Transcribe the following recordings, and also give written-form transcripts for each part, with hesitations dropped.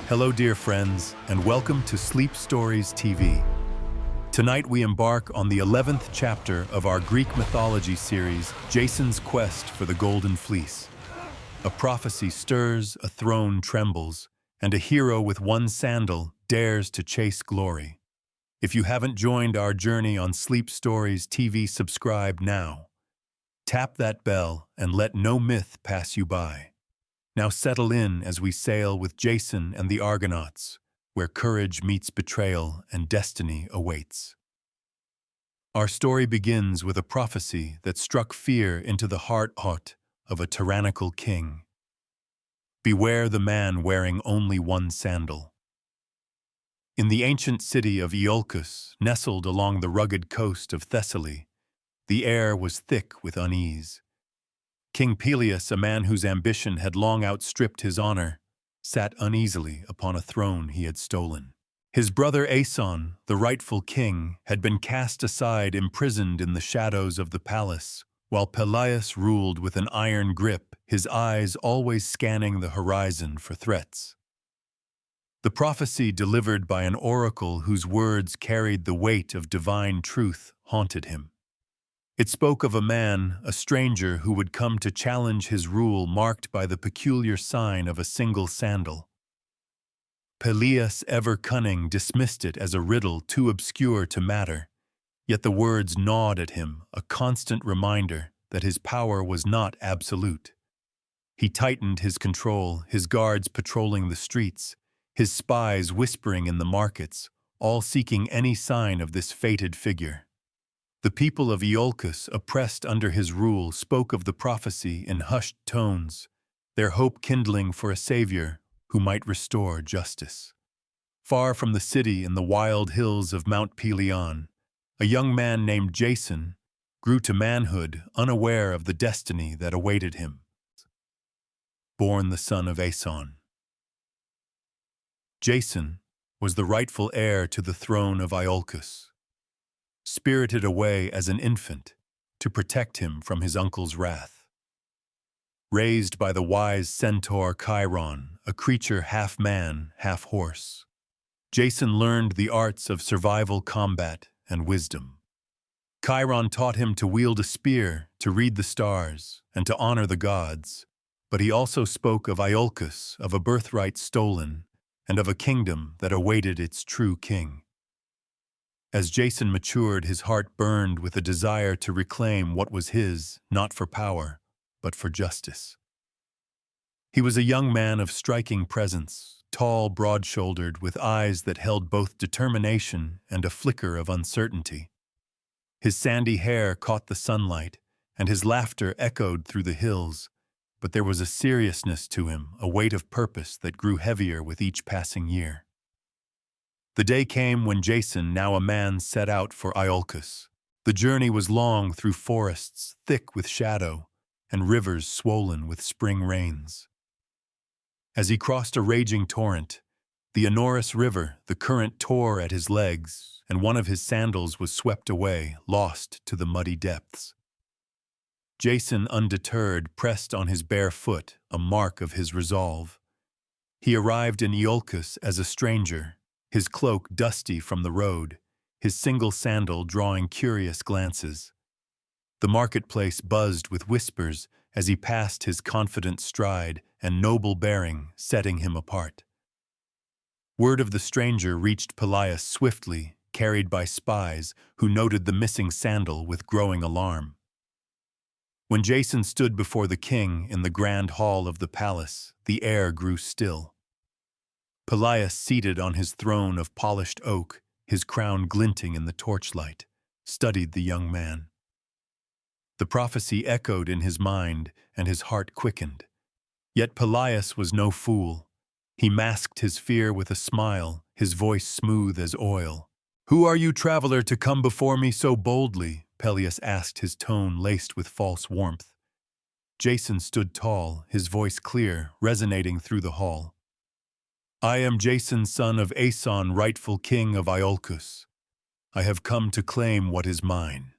Hello, dear friends, and welcome to Sleep Stories TV. Tonight we embark on the 11th chapter of our Greek mythology series, Jason's Quest for the Golden Fleece. A prophecy stirs, a throne trembles, and a hero with one sandal dares to chase glory. If you haven't joined our journey on Sleep Stories TV, subscribe now. Tap that bell and let no myth pass you by. Now settle in as we sail with Jason and the Argonauts, where courage meets betrayal and destiny awaits. Our story begins with a prophecy that struck fear into the heart of a tyrannical king. Beware the man wearing only one sandal. In the ancient city of Iolcus, nestled along the rugged coast of Thessaly, the air was thick with unease. King Perilous, a man whose ambition had long outstripped his honor, sat uneasily upon a throne he had stolen. His brother Aeson, the rightful king, had been cast aside, imprisoned in the shadows of the palace, while Perilous ruled with an iron grip, his eyes always scanning the horizon for threats. The prophecy delivered by an oracle whose words carried the weight of divine truth haunted him. It spoke of a man, a stranger, who would come to challenge his rule, marked by the peculiar sign of a single sandal. Perilous, ever cunning, dismissed it as a riddle too obscure to matter, yet the words gnawed at him, a constant reminder that his power was not absolute. He tightened his control, his guards patrolling the streets, his spies whispering in the markets, all seeking any sign of this fated figure. The people of Iolcus, oppressed under his rule, spoke of the prophecy in hushed tones, their hope kindling for a savior who might restore justice. Far from the city, in the wild hills of Mount Olympus, a young man named Jason grew to manhood, unaware of the destiny that awaited him. Born the son of Aeson, Jason was the rightful heir to the throne of Iolcus. Spirited away as an infant to protect him from his uncle's wrath. Raised by the wise centaur Chiron, a creature half man, half horse, Jason learned the arts of survival, combat, and wisdom. Chiron taught him to wield a spear, to read the stars, and to honor the gods, but he also spoke of Iolcus, of a birthright stolen, and of a kingdom that awaited its true king. As Jason matured, his heart burned with a desire to reclaim what was his, not for power, but for justice. He was a young man of striking presence, tall, broad-shouldered, with eyes that held both determination and a flicker of uncertainty. His sandy hair caught the sunlight, and his laughter echoed through the hills, but there was a seriousness to him, a weight of purpose that grew heavier with each passing year. The day came when Jason, now a man, set out for Iolcus. The journey was long, through forests thick with shadow and rivers swollen with spring rains. As he crossed a raging torrent, the enormous river, the current tore at his legs, and one of his sandals was swept away, lost to the muddy depths. Jason, undeterred, pressed on his bare foot, a mark of his resolve. He arrived in Iolcus as a stranger, his cloak dusty from the road, his single sandal drawing curious glances. The marketplace buzzed with whispers as he passed, his confident stride and noble bearing setting him apart. Word of the stranger reached Perilous swiftly, carried by spies who noted the missing sandal with growing alarm. When Jason stood before the king in the grand hall of the palace, the air grew still. Perilous, seated on his throne of polished oak, his crown glinting in the torchlight, studied the young man. The prophecy echoed in his mind, and his heart quickened. Yet Perilous was no fool. He masked his fear with a smile, his voice smooth as oil. "Who are you, traveler, to come before me so boldly?" Perilous asked, his tone laced with false warmth. Jason stood tall, his voice clear, resonating through the hall. "I am Jason, son of Aeson, rightful king of Iolcus. I have come to claim what is mine."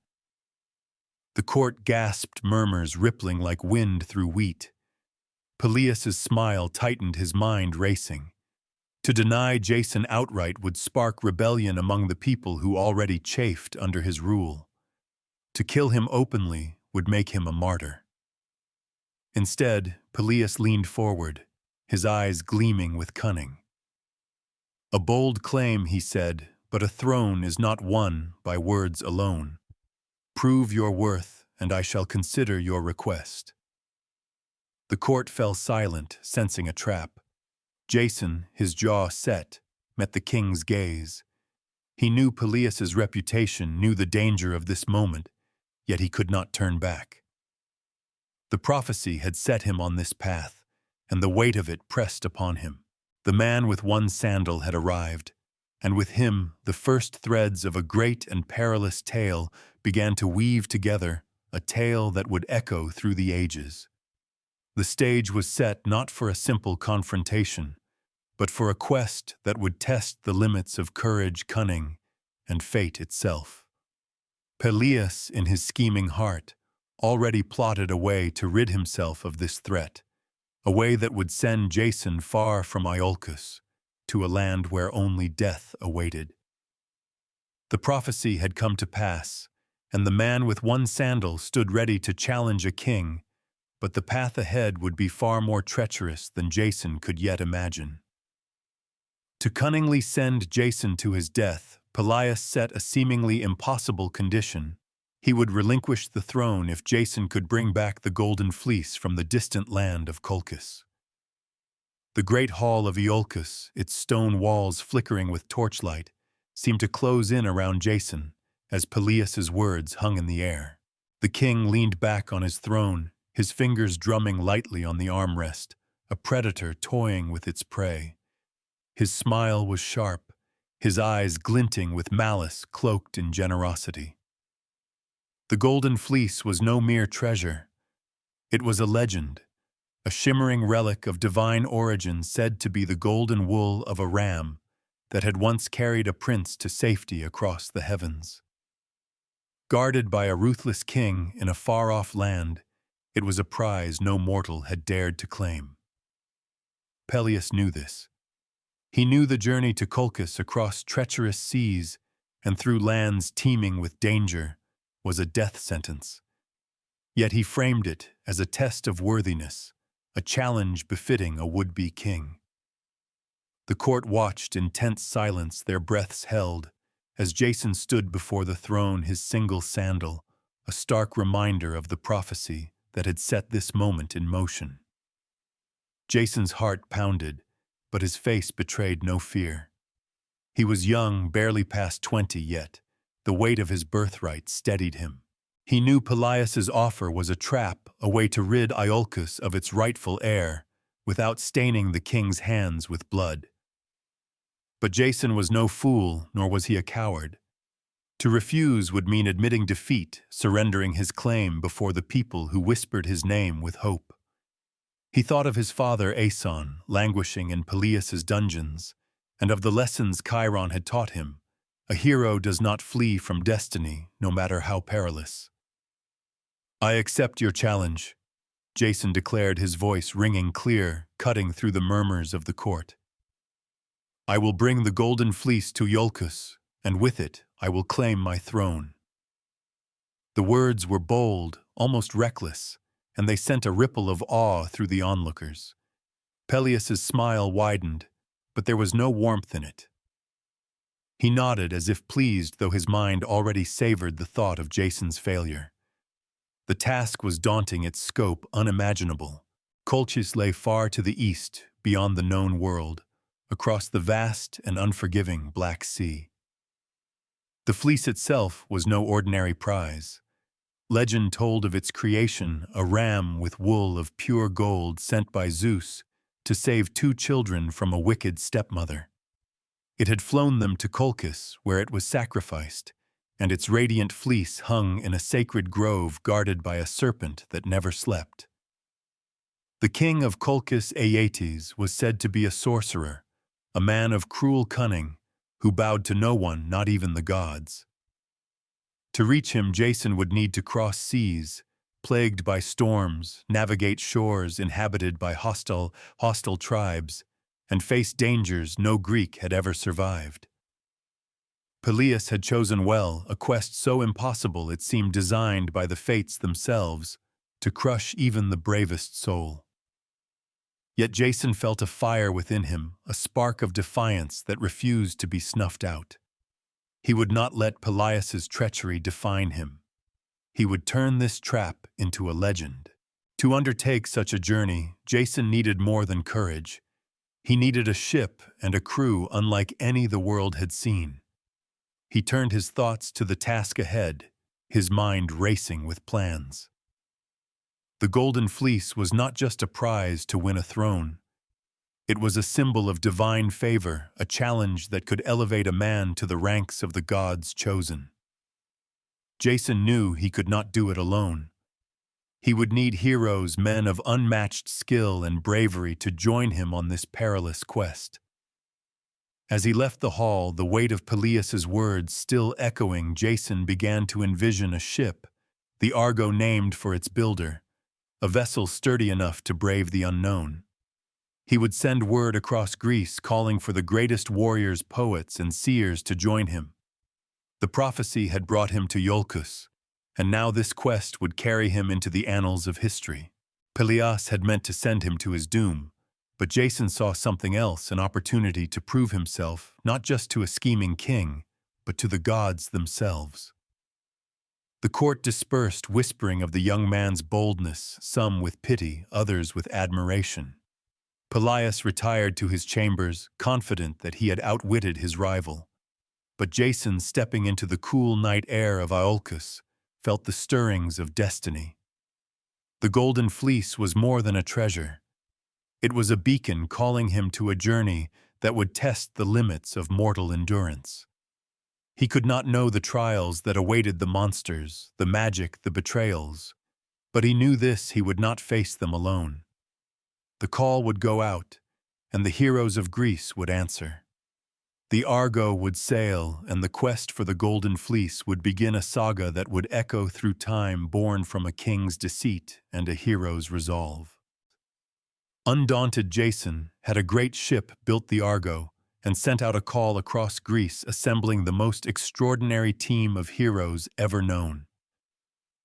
The court gasped, murmurs rippling like wind through wheat. Perilous' smile tightened, his mind racing. To deny Jason outright would spark rebellion among the people who already chafed under his rule. To kill him openly would make him a martyr. Instead, Perilous leaned forward, his eyes gleaming with cunning. "A bold claim," he said, "but a throne is not won by words alone. Prove your worth, and I shall consider your request." The court fell silent, sensing a trap. Jason, his jaw set, met the king's gaze. He knew Perilous' reputation, knew the danger of this moment, yet he could not turn back. The prophecy had set him on this path, and the weight of it pressed upon him. The man with one sandal had arrived, and with him the first threads of a great and perilous tale began to weave together, a tale that would echo through the ages. The stage was set not for a simple confrontation, but for a quest that would test the limits of courage, cunning, and fate itself. Perilous, in his scheming heart, already plotted a way to rid himself of this threat, a way that would send Jason far from Iolcus, to a land where only death awaited. The prophecy had come to pass, and the man with one sandal stood ready to challenge a king, but the path ahead would be far more treacherous than Jason could yet imagine. To cunningly send Jason to his death, Perilous set a seemingly impossible condition. He would relinquish the throne if Jason could bring back the Golden Fleece from the distant land of Colchis. The great hall of Iolcus, its stone walls flickering with torchlight, seemed to close in around Jason as Perilous' words hung in the air. The king leaned back on his throne, his fingers drumming lightly on the armrest, a predator toying with its prey. His smile was sharp, his eyes glinting with malice cloaked in generosity. The Golden Fleece was no mere treasure. It was a legend, a shimmering relic of divine origin said to be the golden wool of a ram that had once carried a prince to safety across the heavens. Guarded by a ruthless king in a far-off land, it was a prize no mortal had dared to claim. Perilous knew this. He knew the journey to Colchis across treacherous seas and through lands teeming with danger was a death sentence. Yet he framed it as a test of worthiness, a challenge befitting a would-be king. The court watched in tense silence, their breaths held, as Jason stood before the throne, his single sandal, a stark reminder of the prophecy that had set this moment in motion. Jason's heart pounded, but his face betrayed no fear. He was young, barely past 20 yet. The weight of his birthright steadied him. He knew Perilous' offer was a trap, a way to rid Iolcus of its rightful heir, without staining the king's hands with blood. But Jason was no fool, nor was he a coward. To refuse would mean admitting defeat, surrendering his claim before the people who whispered his name with hope. He thought of his father Aeson, languishing in Perilous' dungeons, and of the lessons Chiron had taught him. A hero does not flee from destiny, no matter how perilous. "I accept your challenge," Jason declared, his voice ringing clear, cutting through the murmurs of the court. "I will bring the Golden Fleece to Iolcus, and with it I will claim my throne." The words were bold, almost reckless, and they sent a ripple of awe through the onlookers. Perilous' smile widened, but there was no warmth in it. He nodded as if pleased, though his mind already savored the thought of Jason's failure. The task was daunting, its scope unimaginable. Colchis lay far to the east, beyond the known world, across the vast and unforgiving Black Sea. The fleece itself was no ordinary prize. Legend told of its creation, a ram with wool of pure gold sent by Zeus to save 2 children from a wicked stepmother. It had flown them to Colchis, where it was sacrificed, and its radiant fleece hung in a sacred grove guarded by a serpent that never slept. The king of Colchis, Aeetes, was said to be a sorcerer, a man of cruel cunning, who bowed to no one, not even the gods. To reach him, Jason would need to cross seas, plagued by storms, navigate shores inhabited by hostile tribes, and faced dangers no Greek had ever survived. Perilous had chosen well a quest so impossible it seemed designed by the fates themselves to crush even the bravest soul. Yet Jason felt a fire within him, a spark of defiance that refused to be snuffed out. He would not let Perilous' treachery define him. He would turn this trap into a legend. To undertake such a journey, Jason needed more than courage. He needed a ship and a crew unlike any the world had seen. He turned his thoughts to the task ahead, his mind racing with plans. The Golden Fleece was not just a prize to win a throne. It was a symbol of divine favor, a challenge that could elevate a man to the ranks of the gods chosen. Jason knew he could not do it alone. He would need heroes, men of unmatched skill and bravery to join him on this perilous quest. As he left the hall, the weight of Perilous' words still echoing, Jason began to envision a ship, the Argo named for its builder, a vessel sturdy enough to brave the unknown. He would send word across Greece calling for the greatest warriors, poets, and seers to join him. The prophecy had brought him to Colchis, and now this quest would carry him into the annals of history. Perilous had meant to send him to his doom, but Jason saw something else, an opportunity to prove himself not just to a scheming king, but to the gods themselves. The court dispersed, whispering of the young man's boldness, some with pity, others with admiration. Perilous retired to his chambers, confident that he had outwitted his rival. But Jason, stepping into the cool night air of Iolcus, felt the stirrings of destiny. The Golden Fleece was more than a treasure. It was a beacon calling him to a journey that would test the limits of mortal endurance. He could not know the trials that awaited the monsters, the magic, the betrayals, but he knew this: he would not face them alone. The call would go out, and the heroes of Greece would answer. The Argo would sail, and the quest for the Golden Fleece would begin, a saga that would echo through time, born from a king's deceit and a hero's resolve. Undaunted Jason had a great ship, built the Argo, and sent out a call across Greece, assembling the most extraordinary team of heroes ever known.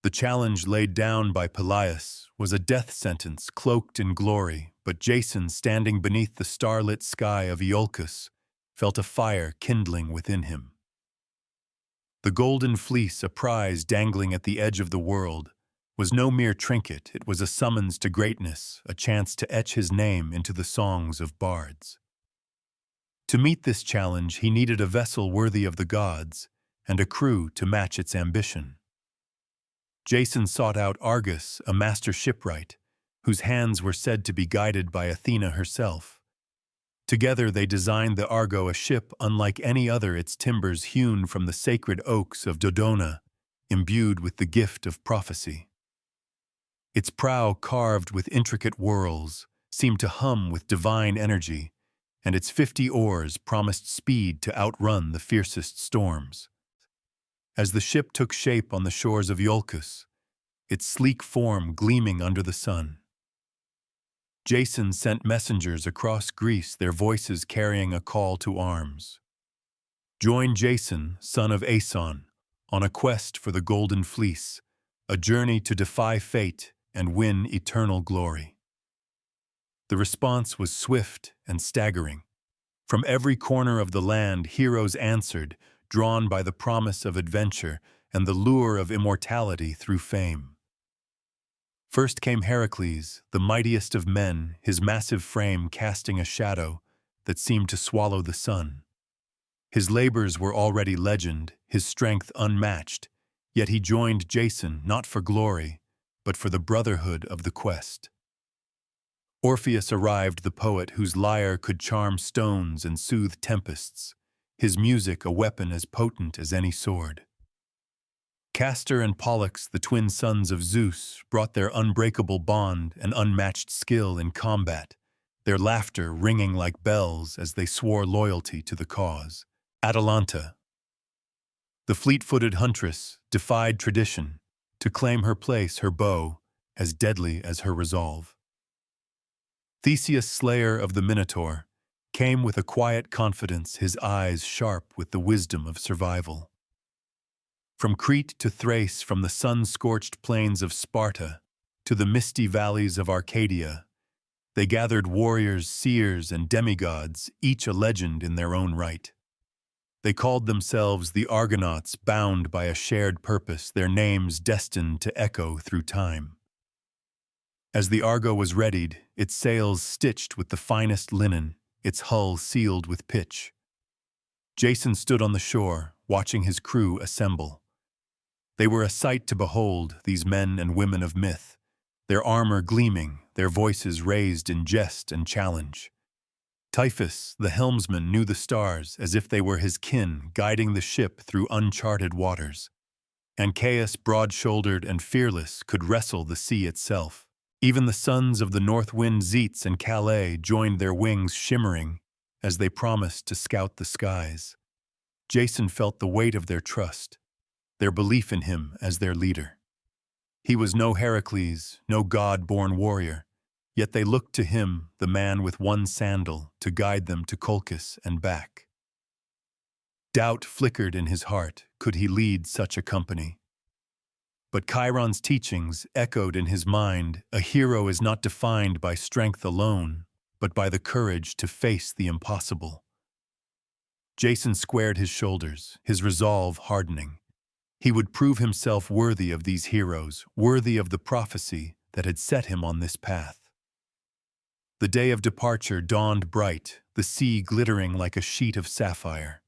The challenge laid down by Perilous was a death sentence cloaked in glory, but Jason, standing beneath the starlit sky of Iolcus, felt a fire kindling within him. The Golden Fleece, a prize dangling at the edge of the world, was no mere trinket. It was a summons to greatness, a chance to etch his name into the songs of bards. To meet this challenge, he needed a vessel worthy of the gods and a crew to match its ambition. Jason sought out Argus, a master shipwright, whose hands were said to be guided by Athena herself. Together they designed the Argo, a ship unlike any other, its timbers hewn from the sacred oaks of Dodona, imbued with the gift of prophecy. Its prow, carved with intricate whorls, seemed to hum with divine energy, and its 50 oars promised speed to outrun the fiercest storms. As the ship took shape on the shores of Colchis, its sleek form gleaming under the sun, Jason sent messengers across Greece, their voices carrying a call to arms. Join Jason, son of Aeson, on a quest for the Golden Fleece, a journey to defy fate and win eternal glory. The response was swift and staggering. From every corner of the land, heroes answered, drawn by the promise of adventure and the lure of immortality through fame. First came Heracles, the mightiest of men, his massive frame casting a shadow that seemed to swallow the sun. His labors were already legend, his strength unmatched, yet he joined Jason not for glory, but for the brotherhood of the quest. Orpheus arrived, the poet whose lyre could charm stones and soothe tempests, his music a weapon as potent as any sword. Castor and Pollux, the twin sons of Zeus, brought their unbreakable bond and unmatched skill in combat, their laughter ringing like bells as they swore loyalty to the cause. Atalanta, the fleet-footed huntress, defied tradition to claim her place, her bow as deadly as her resolve. Theseus, slayer of the Minotaur, came with a quiet confidence, his eyes sharp with the wisdom of survival. From Crete to Thrace, from the sun-scorched plains of Sparta to the misty valleys of Arcadia, they gathered warriors, seers, and demigods, each a legend in their own right. They called themselves the Argonauts, bound by a shared purpose, their names destined to echo through time. As the Argo was readied, its sails stitched with the finest linen, its hull sealed with pitch, Jason stood on the shore, watching his crew assemble. They were a sight to behold, these men and women of myth, their armor gleaming, their voices raised in jest and challenge. Typhus, the helmsman, knew the stars as if they were his kin, guiding the ship through uncharted waters. Ancaeus, broad-shouldered and fearless, could wrestle the sea itself. Even the sons of the north wind Zetes and Calais joined, their wings shimmering as they promised to scout the skies. Jason felt the weight of their trust, their belief in him as their leader. He was no Heracles, no god-born warrior, yet they looked to him, the man with one sandal, to guide them to Colchis and back. Doubt flickered in his heart. Could he lead such a company? But Chiron's teachings echoed in his mind. A hero is not defined by strength alone, but by the courage to face the impossible. Jason squared his shoulders, his resolve hardening. He would prove himself worthy of these heroes, worthy of the prophecy that had set him on this path. The day of departure dawned bright, the sea glittering like a sheet of sapphire.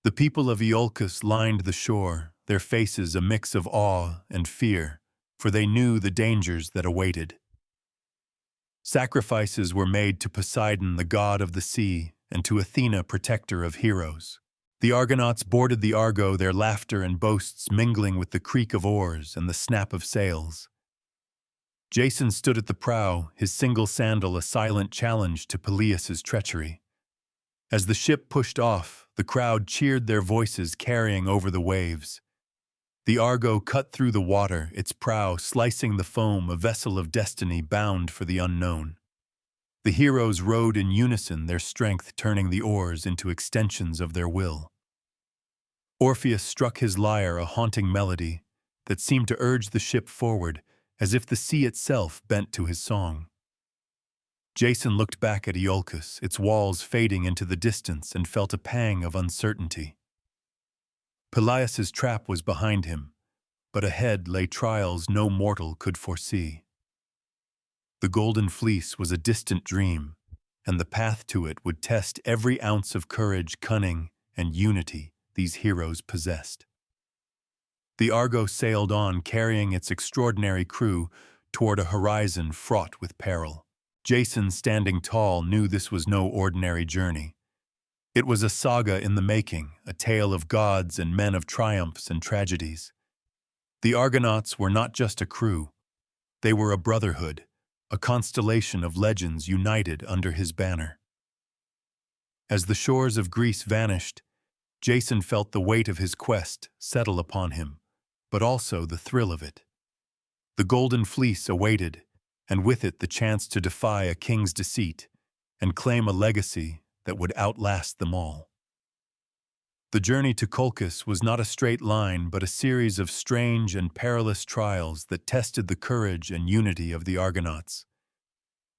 The people of Iolcus lined the shore, their faces a mix of awe and fear, for they knew the dangers that awaited. Sacrifices were made to Poseidon, the god of the sea, and to Athena, protector of heroes. The Argonauts boarded the Argo, their laughter and boasts mingling with the creak of oars and the snap of sails. Jason stood at the prow, his single sandal a silent challenge to Peleus's treachery. As the ship pushed off, the crowd cheered, their voices carrying over the waves. The Argo cut through the water, its prow slicing the foam, a vessel of destiny bound for the unknown. The heroes rowed in unison, their strength turning the oars into extensions of their will. Orpheus struck his lyre, a haunting melody that seemed to urge the ship forward, as if the sea itself bent to his song. Jason looked back at Iolcus, its walls fading into the distance, and felt a pang of uncertainty. Peleus's trap was behind him, but ahead lay trials no mortal could foresee. The Golden Fleece was a distant dream, and the path to it would test every ounce of courage, cunning, and unity these heroes possessed. The Argo sailed on, carrying its extraordinary crew toward a horizon fraught with peril. Jason, standing tall, knew this was no ordinary journey. It was a saga in the making, a tale of gods and men, of triumphs and tragedies. The Argonauts were not just a crew. They were a brotherhood, a constellation of legends united under his banner. As the shores of Greece vanished, Jason felt the weight of his quest settle upon him, but also the thrill of it. The Golden Fleece awaited, and with it the chance to defy a king's deceit and claim a legacy that would outlast them all. The journey to Colchis was not a straight line, but a series of strange and perilous trials that tested the courage and unity of the Argonauts.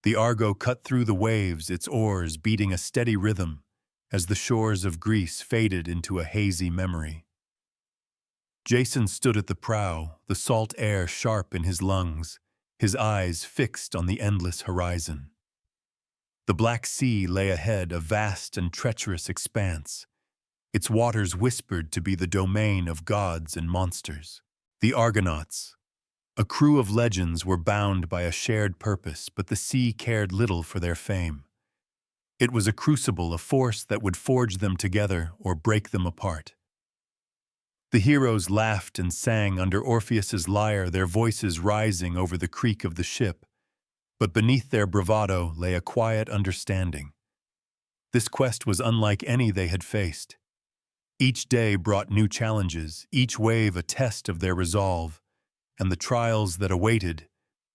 The Argo cut through the waves, its oars beating a steady rhythm as the shores of Greece faded into a hazy memory. Jason stood at the prow, the salt air sharp in his lungs, his eyes fixed on the endless horizon. The Black Sea lay ahead, a vast and treacherous expanse, its waters whispered to be the domain of gods and monsters. The Argonauts, a crew of legends, were bound by a shared purpose, but the sea cared little for their fame. It was a crucible, a force that would forge them together or break them apart. The heroes laughed and sang under Orpheus's lyre, their voices rising over the creak of the ship, but beneath their bravado lay a quiet understanding. This quest was unlike any they had faced. Each day brought new challenges, each wave a test of their resolve, and the trials that awaited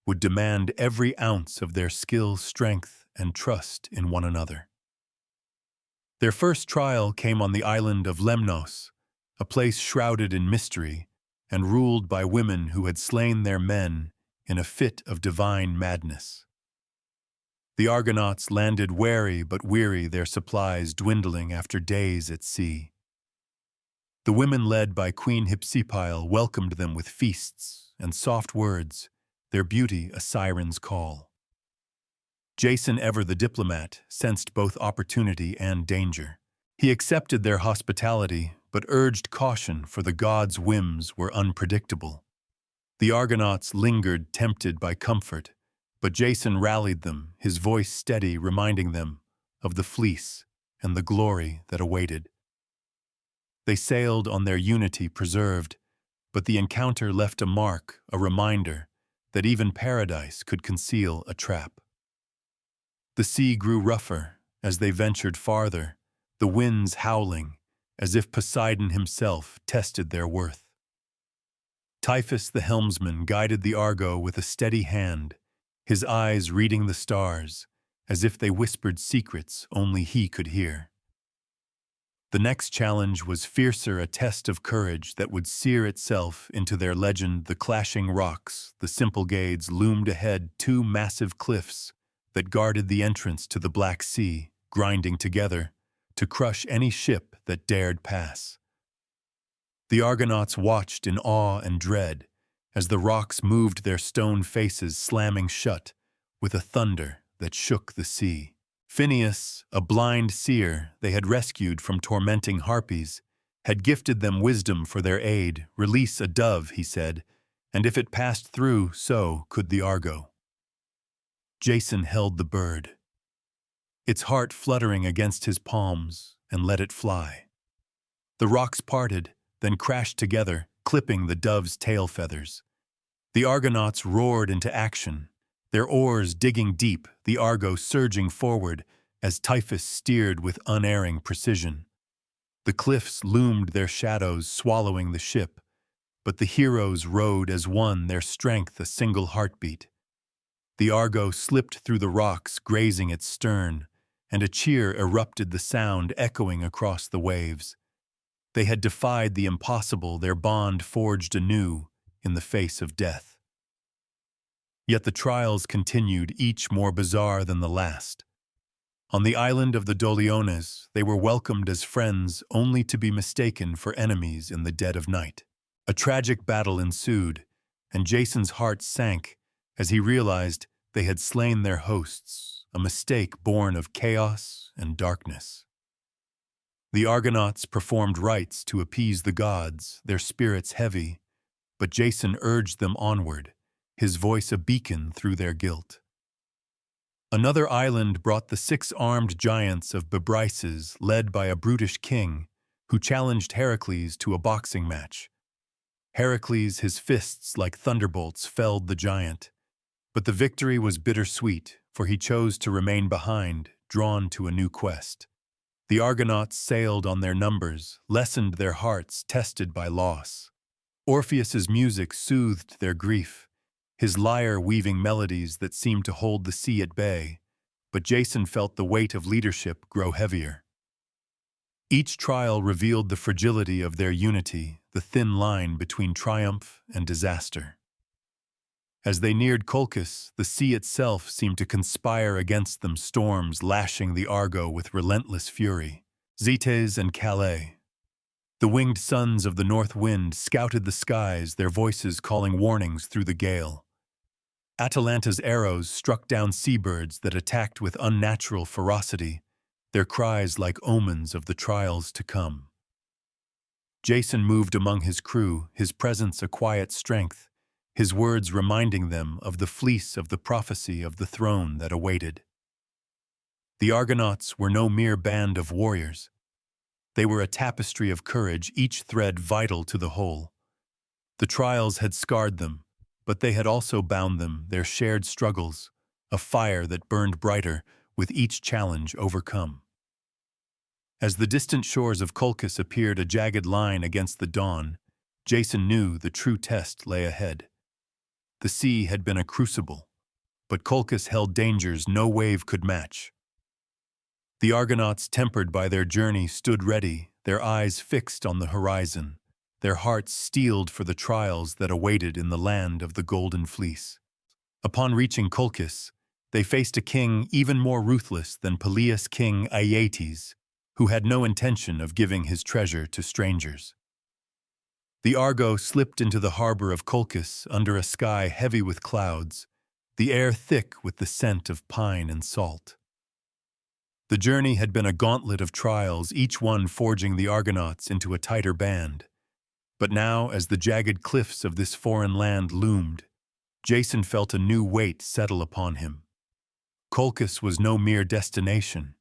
would demand every ounce of their skill, strength, and trust in one another. Their first trial came on the island of Lemnos, a place shrouded in mystery and ruled by women who had slain their men in a fit of divine madness. The Argonauts landed wary but weary, their supplies dwindling after days at sea. The women led by Queen Hypsipyle welcomed them with feasts and soft words, their beauty a siren's call. Jason, ever the diplomat, sensed both opportunity and danger. He accepted their hospitality, but urged caution, for the gods' whims were unpredictable. The Argonauts lingered, tempted by comfort, but Jason rallied them, his voice steady, reminding them of the fleece and the glory that awaited. They sailed on their unity preserved, but the encounter left a mark, a reminder that even paradise could conceal a trap. The sea grew rougher as they ventured farther, the winds howling as if Poseidon himself tested their worth. Typhus the helmsman guided the Argo with a steady hand, his eyes reading the stars as if they whispered secrets only he could hear. The next challenge was fiercer, a test of courage that would sear itself into their legend. The clashing rocks, the simple gades, loomed ahead, two massive cliffs that guarded the entrance to the Black Sea, grinding together to crush any ship that dared pass. The Argonauts watched in awe and dread as the rocks moved, their stone faces slamming shut with a thunder that shook the sea. Phineus, a blind seer they had rescued from tormenting harpies, had gifted them wisdom for their aid. "Release a dove," he said, "and if it passed through, so could the Argo." Jason held the bird, its heart fluttering against his palms, and let it fly. The rocks parted, then crashed together, clipping the dove's tail feathers. The Argonauts roared into action, their oars digging deep, the Argo surging forward as Typhus steered with unerring precision. The cliffs loomed, their shadows swallowing the ship, but the heroes rowed as one, their strength a single heartbeat. The Argo slipped through the rocks, grazing its stern, and a cheer erupted, the sound echoing across the waves. They had defied the impossible, their bond forged anew in the face of death. Yet the trials continued, each more bizarre than the last. On the island of the Doliones, they were welcomed as friends, only to be mistaken for enemies in the dead of night. A tragic battle ensued, and Jason's heart sank as he realized they had slain their hosts, a mistake born of chaos and darkness. The Argonauts performed rites to appease the gods, their spirits heavy, but Jason urged them onward, his voice a beacon through their guilt. Another island brought the 6-armed giants of Bebryces, led by a brutish king who challenged Heracles to a boxing match. Heracles, his fists like thunderbolts, felled the giant, but the victory was bittersweet, for he chose to remain behind, drawn to a new quest. The Argonauts sailed on their numbers, lessened their hearts tested by loss. Orpheus's music soothed their grief, his lyre weaving melodies that seemed to hold the sea at bay, but Jason felt the weight of leadership grow heavier. Each trial revealed the fragility of their unity, the thin line between triumph and disaster. As they neared Colchis, the sea itself seemed to conspire against them, storms lashing the Argo with relentless fury. Zetes and Calais, the winged sons of the north wind, scouted the skies, their voices calling warnings through the gale. Atalanta's arrows struck down seabirds that attacked with unnatural ferocity, their cries like omens of the trials to come. Jason moved among his crew, his presence a quiet strength, his words reminding them of the fleece of the prophecy of the throne that awaited. The Argonauts were no mere band of warriors. They were a tapestry of courage, each thread vital to the whole. The trials had scarred them, but they had also bound them, their shared struggles, a fire that burned brighter with each challenge overcome. As the distant shores of Colchis appeared a jagged line against the dawn, Jason knew the true test lay ahead. The sea had been a crucible, but Colchis held dangers no wave could match. The Argonauts, tempered by their journey, stood ready, their eyes fixed on the horizon, their hearts steeled for the trials that awaited in the land of the Golden Fleece. Upon reaching Colchis, they faced a king even more ruthless than Peleus' king Aeetes, who had no intention of giving his treasure to strangers. The Argo slipped into the harbor of Colchis under a sky heavy with clouds, the air thick with the scent of pine and salt. The journey had been a gauntlet of trials, each one forging the Argonauts into a tighter band. But now, as the jagged cliffs of this foreign land loomed, Jason felt a new weight settle upon him. Colchis was no mere destination.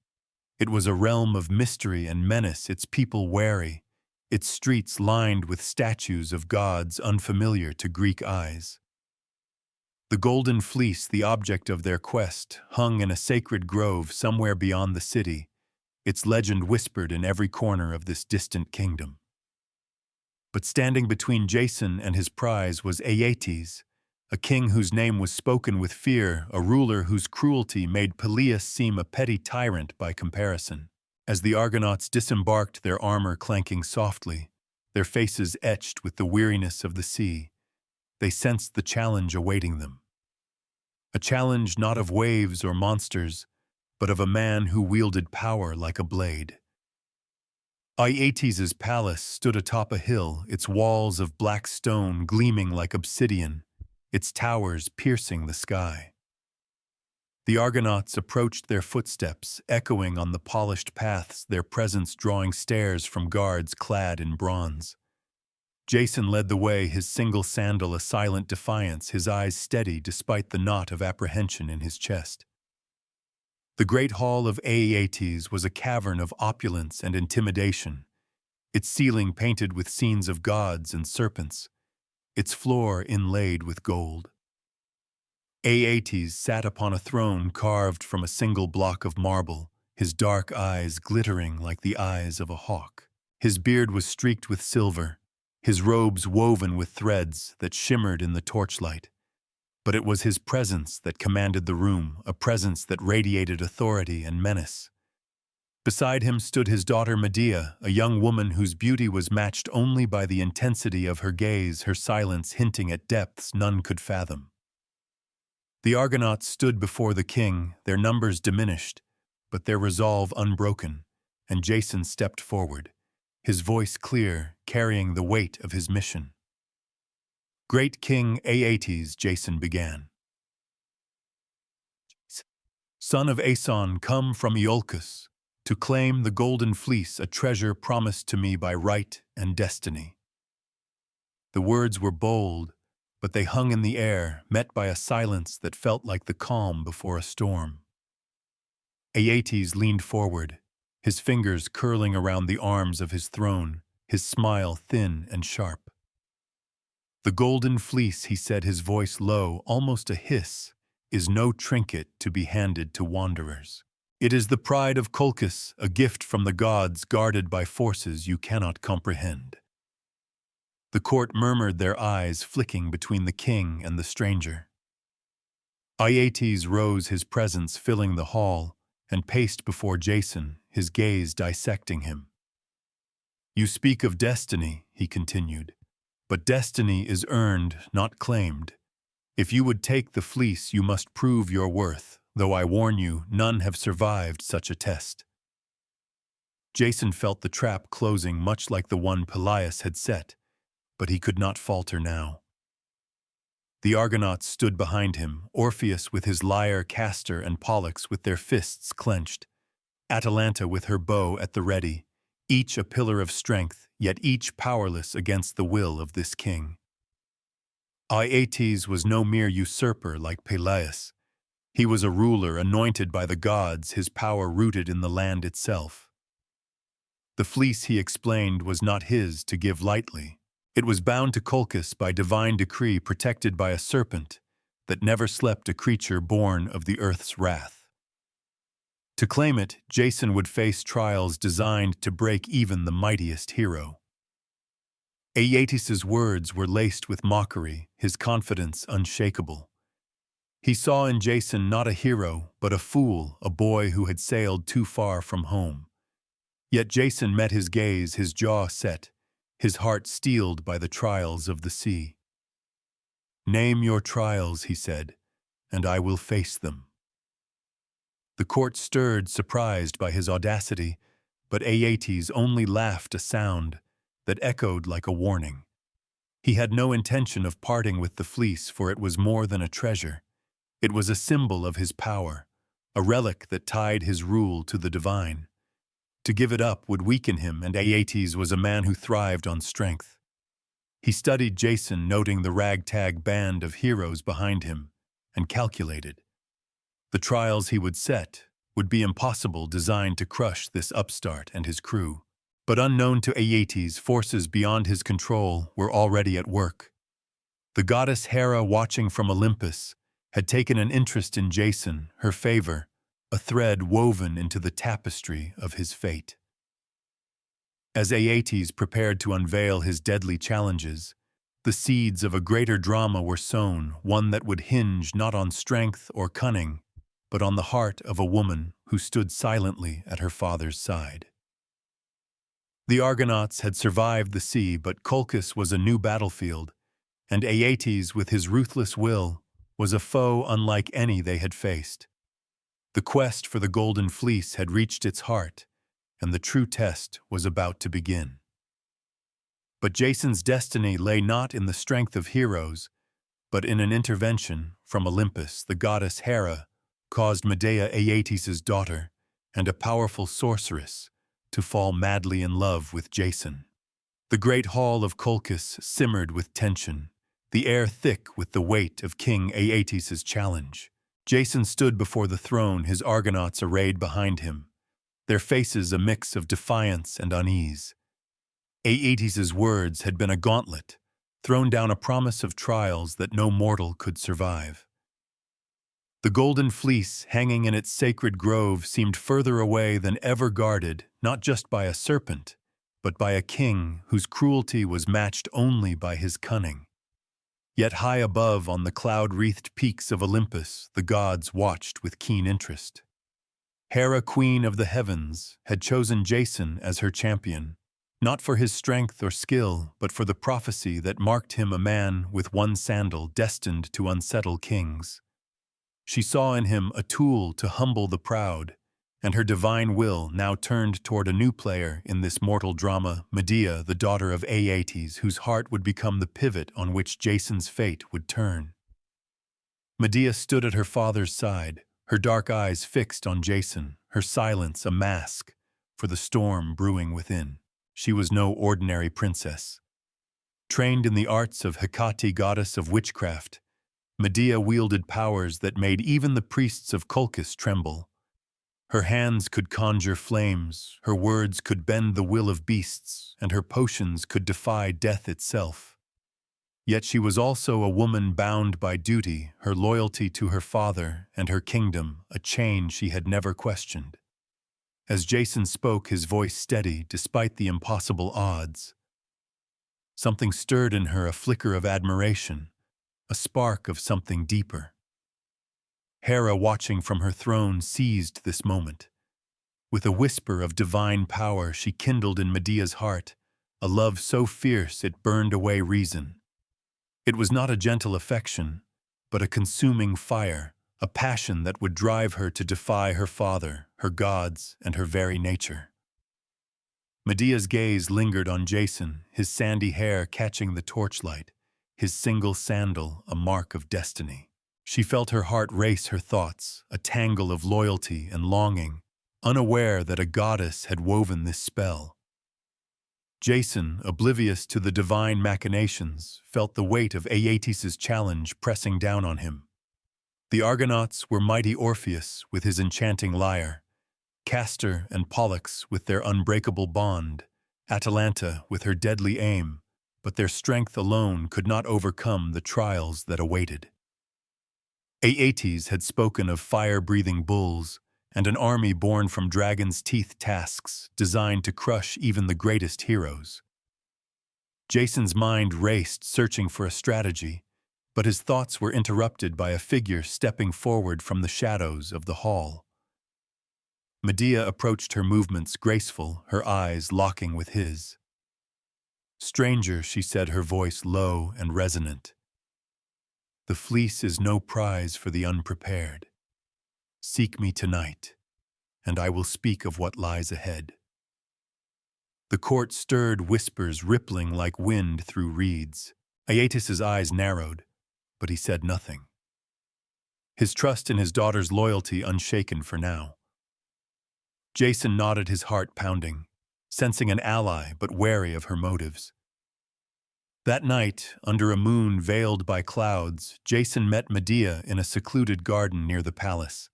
It was a realm of mystery and menace, its people wary, its streets lined with statues of gods unfamiliar to Greek eyes. The Golden Fleece, the object of their quest, hung in a sacred grove somewhere beyond the city, its legend whispered in every corner of this distant kingdom. But standing between Jason and his prize was Aeetes, a king whose name was spoken with fear, a ruler whose cruelty made Peleus seem a petty tyrant by comparison. As the Argonauts disembarked, their armor clanking softly, their faces etched with the weariness of the sea, they sensed the challenge awaiting them. A challenge not of waves or monsters, but of a man who wielded power like a blade. Aeetes' palace stood atop a hill, its walls of black stone gleaming like obsidian, its towers piercing the sky. The Argonauts approached their footsteps, echoing on the polished paths, their presence drawing stares from guards clad in bronze. Jason led the way, his single sandal a silent defiance, his eyes steady despite the knot of apprehension in his chest. The great hall of Aeetes was a cavern of opulence and intimidation, its ceiling painted with scenes of gods and serpents, its floor inlaid with gold. Aeetes sat upon a throne carved from a single block of marble, his dark eyes glittering like the eyes of a hawk. His beard was streaked with silver, his robes woven with threads that shimmered in the torchlight. But it was his presence that commanded the room, a presence that radiated authority and menace. Beside him stood his daughter Medea, a young woman whose beauty was matched only by the intensity of her gaze, her silence hinting at depths none could fathom. The Argonauts stood before the king, their numbers diminished, but their resolve unbroken, and Jason stepped forward, his voice clear, carrying the weight of his mission. "Great King Aeetes," Jason began. "Son of Aeson, come from Iolcus, to claim the Golden Fleece, a treasure promised to me by right and destiny." The words were bold, but they hung in the air, met by a silence that felt like the calm before a storm. Aeetes leaned forward, his fingers curling around the arms of his throne, his smile thin and sharp. "The Golden Fleece," he said, his voice low, almost a hiss, "is no trinket to be handed to wanderers. It is the pride of Colchis, a gift from the gods guarded by forces you cannot comprehend." The court murmured, their eyes flicking between the king and the stranger. Aeetes rose, his presence filling the hall, and paced before Jason, his gaze dissecting him. "You speak of destiny," he continued, "but destiny is earned, not claimed. If you would take the fleece, you must prove your worth, though I warn you, none have survived such a test." Jason felt the trap closing, much like the one Peleus had set, but he could not falter now. The Argonauts stood behind him, Orpheus with his lyre, Castor and Pollux with their fists clenched, Atalanta with her bow at the ready, each a pillar of strength, yet each powerless against the will of this king. Aeetes was no mere usurper like Peleus. He was a ruler anointed by the gods, his power rooted in the land itself. The fleece, he explained, was not his to give lightly. It was bound to Colchis by divine decree, protected by a serpent that never slept, a creature born of the earth's wrath. To claim it, Jason would face trials designed to break even the mightiest hero. Aeetes' words were laced with mockery, his confidence unshakable. He saw in Jason not a hero, but a fool, a boy who had sailed too far from home. Yet Jason met his gaze, his jaw set, his heart steeled by the trials of the sea. "Name your trials," he said, "and I will face them." The court stirred, surprised by his audacity, but Aeetes only laughed a sound that echoed like a warning. He had no intention of parting with the fleece, for it was more than a treasure. It was a symbol of his power, a relic that tied his rule to the divine. To give it up would weaken him, and Aeetes was a man who thrived on strength. He studied Jason, noting the ragtag band of heroes behind him, and calculated. The trials he would set would be impossible, designed to crush this upstart and his crew. But unknown to Aeetes, forces beyond his control were already at work. The goddess Hera, watching from Olympus, had taken an interest in Jason, her favor, a thread woven into the tapestry of his fate. As Aeetes prepared to unveil his deadly challenges, the seeds of a greater drama were sown, one that would hinge not on strength or cunning, but on the heart of a woman who stood silently at her father's side. The Argonauts had survived the sea, but Colchis was a new battlefield, and Aeetes, with his ruthless will, was a foe unlike any they had faced. The quest for the Golden Fleece had reached its heart, and the true test was about to begin. But Jason's destiny lay not in the strength of heroes, but in an intervention from Olympus. The goddess Hera caused Medea, Aeetes' daughter, and a powerful sorceress, to fall madly in love with Jason. The great hall of Colchis simmered with tension, the air thick with the weight of King Aeetes' challenge. Jason stood before the throne, his Argonauts arrayed behind him, their faces a mix of defiance and unease. Aeetes' words had been a gauntlet, thrown down a promise of trials that no mortal could survive. The Golden Fleece, hanging in its sacred grove, seemed further away than ever, guarded not just by a serpent, but by a king whose cruelty was matched only by his cunning. Yet high above, on the cloud-wreathed peaks of Olympus, the gods watched with keen interest. Hera, queen of the heavens, had chosen Jason as her champion, not for his strength or skill, but for the prophecy that marked him a man with one sandal destined to unsettle kings. She saw in him a tool to humble the proud, and her divine will now turned toward a new player in this mortal drama, Medea, the daughter of Aeetes, whose heart would become the pivot on which Jason's fate would turn. Medea stood at her father's side, her dark eyes fixed on Jason, her silence a mask for the storm brewing within. She was no ordinary princess. Trained in the arts of Hecate, goddess of witchcraft, Medea wielded powers that made even the priests of Colchis tremble. Her hands could conjure flames, her words could bend the will of beasts, and her potions could defy death itself. Yet she was also a woman bound by duty, her loyalty to her father and her kingdom, a chain she had never questioned. As Jason spoke, his voice steady despite the impossible odds. Something stirred in her, a flicker of admiration, a spark of something deeper. Hera, watching from her throne, seized this moment. With a whisper of divine power, she kindled in Medea's heart a love so fierce it burned away reason. It was not a gentle affection, but a consuming fire, a passion that would drive her to defy her father, her gods, and her very nature. Medea's gaze lingered on Jason, his sandy hair catching the torchlight, his single sandal a mark of destiny. She felt her heart race, her thoughts, a tangle of loyalty and longing, unaware that a goddess had woven this spell. Jason, oblivious to the divine machinations, felt the weight of Aeetes' challenge pressing down on him. The Argonauts were mighty Orpheus with his enchanting lyre, Castor and Pollux with their unbreakable bond, Atalanta with her deadly aim, but their strength alone could not overcome the trials that awaited. Aeetes had spoken of fire-breathing bulls and an army born from dragons' teeth, tasks designed to crush even the greatest heroes. Jason's mind raced, searching for a strategy, But his thoughts were interrupted by a figure stepping forward from the shadows of the hall. Medea approached her movements graceful, her eyes locking with his. "Stranger," she said, her voice low and resonant, "the fleece is no prize for the unprepared. Seek me tonight, and I will speak of what lies ahead." The court stirred, whispers rippling like wind through reeds. Aeetes' eyes narrowed, but he said nothing. His trust in his daughter's loyalty unshaken for now. Jason nodded, his heart pounding, sensing an ally but wary of her motives. That night, under a moon veiled by clouds, Jason met Medea in a secluded garden near the palace.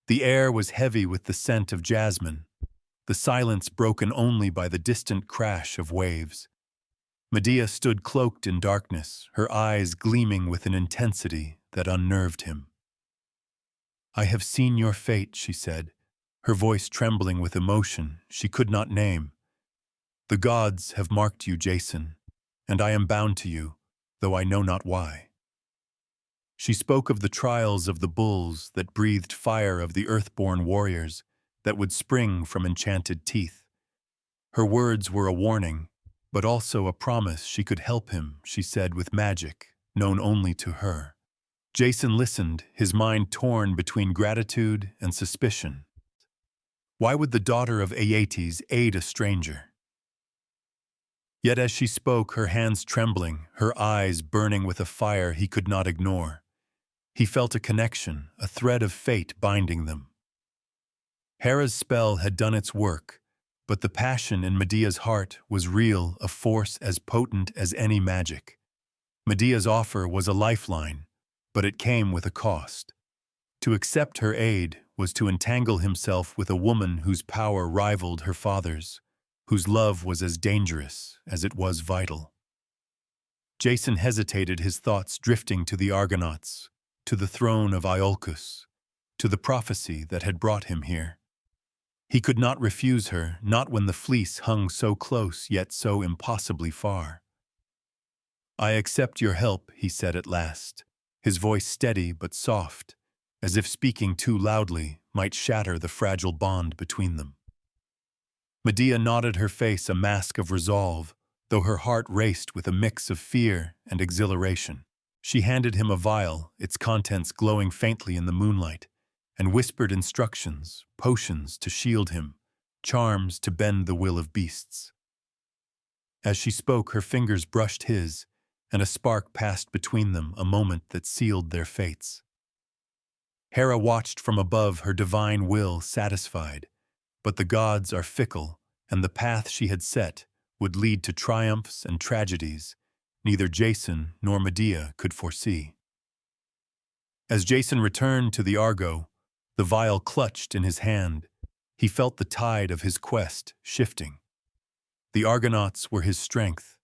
The air was heavy with the scent of jasmine, the silence broken only by the distant crash of waves. Medea stood cloaked in darkness, her eyes gleaming with an intensity that unnerved him. "I have seen your fate," she said, her voice trembling with emotion she could not name. "The gods have marked you, Jason, and I am bound to you, though I know not why." She spoke of the trials of the bulls that breathed fire of the earthborn warriors that would spring from enchanted teeth. Her words were a warning, but also a promise she could help him, she said, with magic known only to her. Jason listened, his mind torn between gratitude and suspicion. Why would the daughter of Aeetes aid a stranger? Yet as she spoke, her hands trembling, her eyes burning with a fire he could not ignore, he felt a connection, a thread of fate binding them. Hera's spell had done its work, but the passion in Medea's heart was real, a force as potent as any magic. Medea's offer was a lifeline, but it came with a cost. To accept her aid was to entangle himself with a woman whose power rivaled her father's, whose love was as dangerous as it was vital. Jason hesitated, his thoughts drifting to the Argonauts, to the throne of Iolcus, to the prophecy that had brought him here. He could not refuse her, not when the fleece hung so close yet so impossibly far. "I accept your help," he said at last, his voice steady but soft, as if speaking too loudly might shatter the fragile bond between them. Medea nodded, her face a mask of resolve, though her heart raced with a mix of fear and exhilaration. She handed him a vial, its contents glowing faintly in the moonlight, and whispered instructions, potions to shield him, charms to bend the will of beasts. As she spoke, her fingers brushed his, and a spark passed between them, a moment that sealed their fates. Hera watched from above, her divine will satisfied, but the gods are fickle, and the path she had set would lead to triumphs and tragedies neither Jason nor Medea could foresee. As Jason returned to the Argo, the vial clutched in his hand, he felt the tide of his quest shifting. The Argonauts were his strength,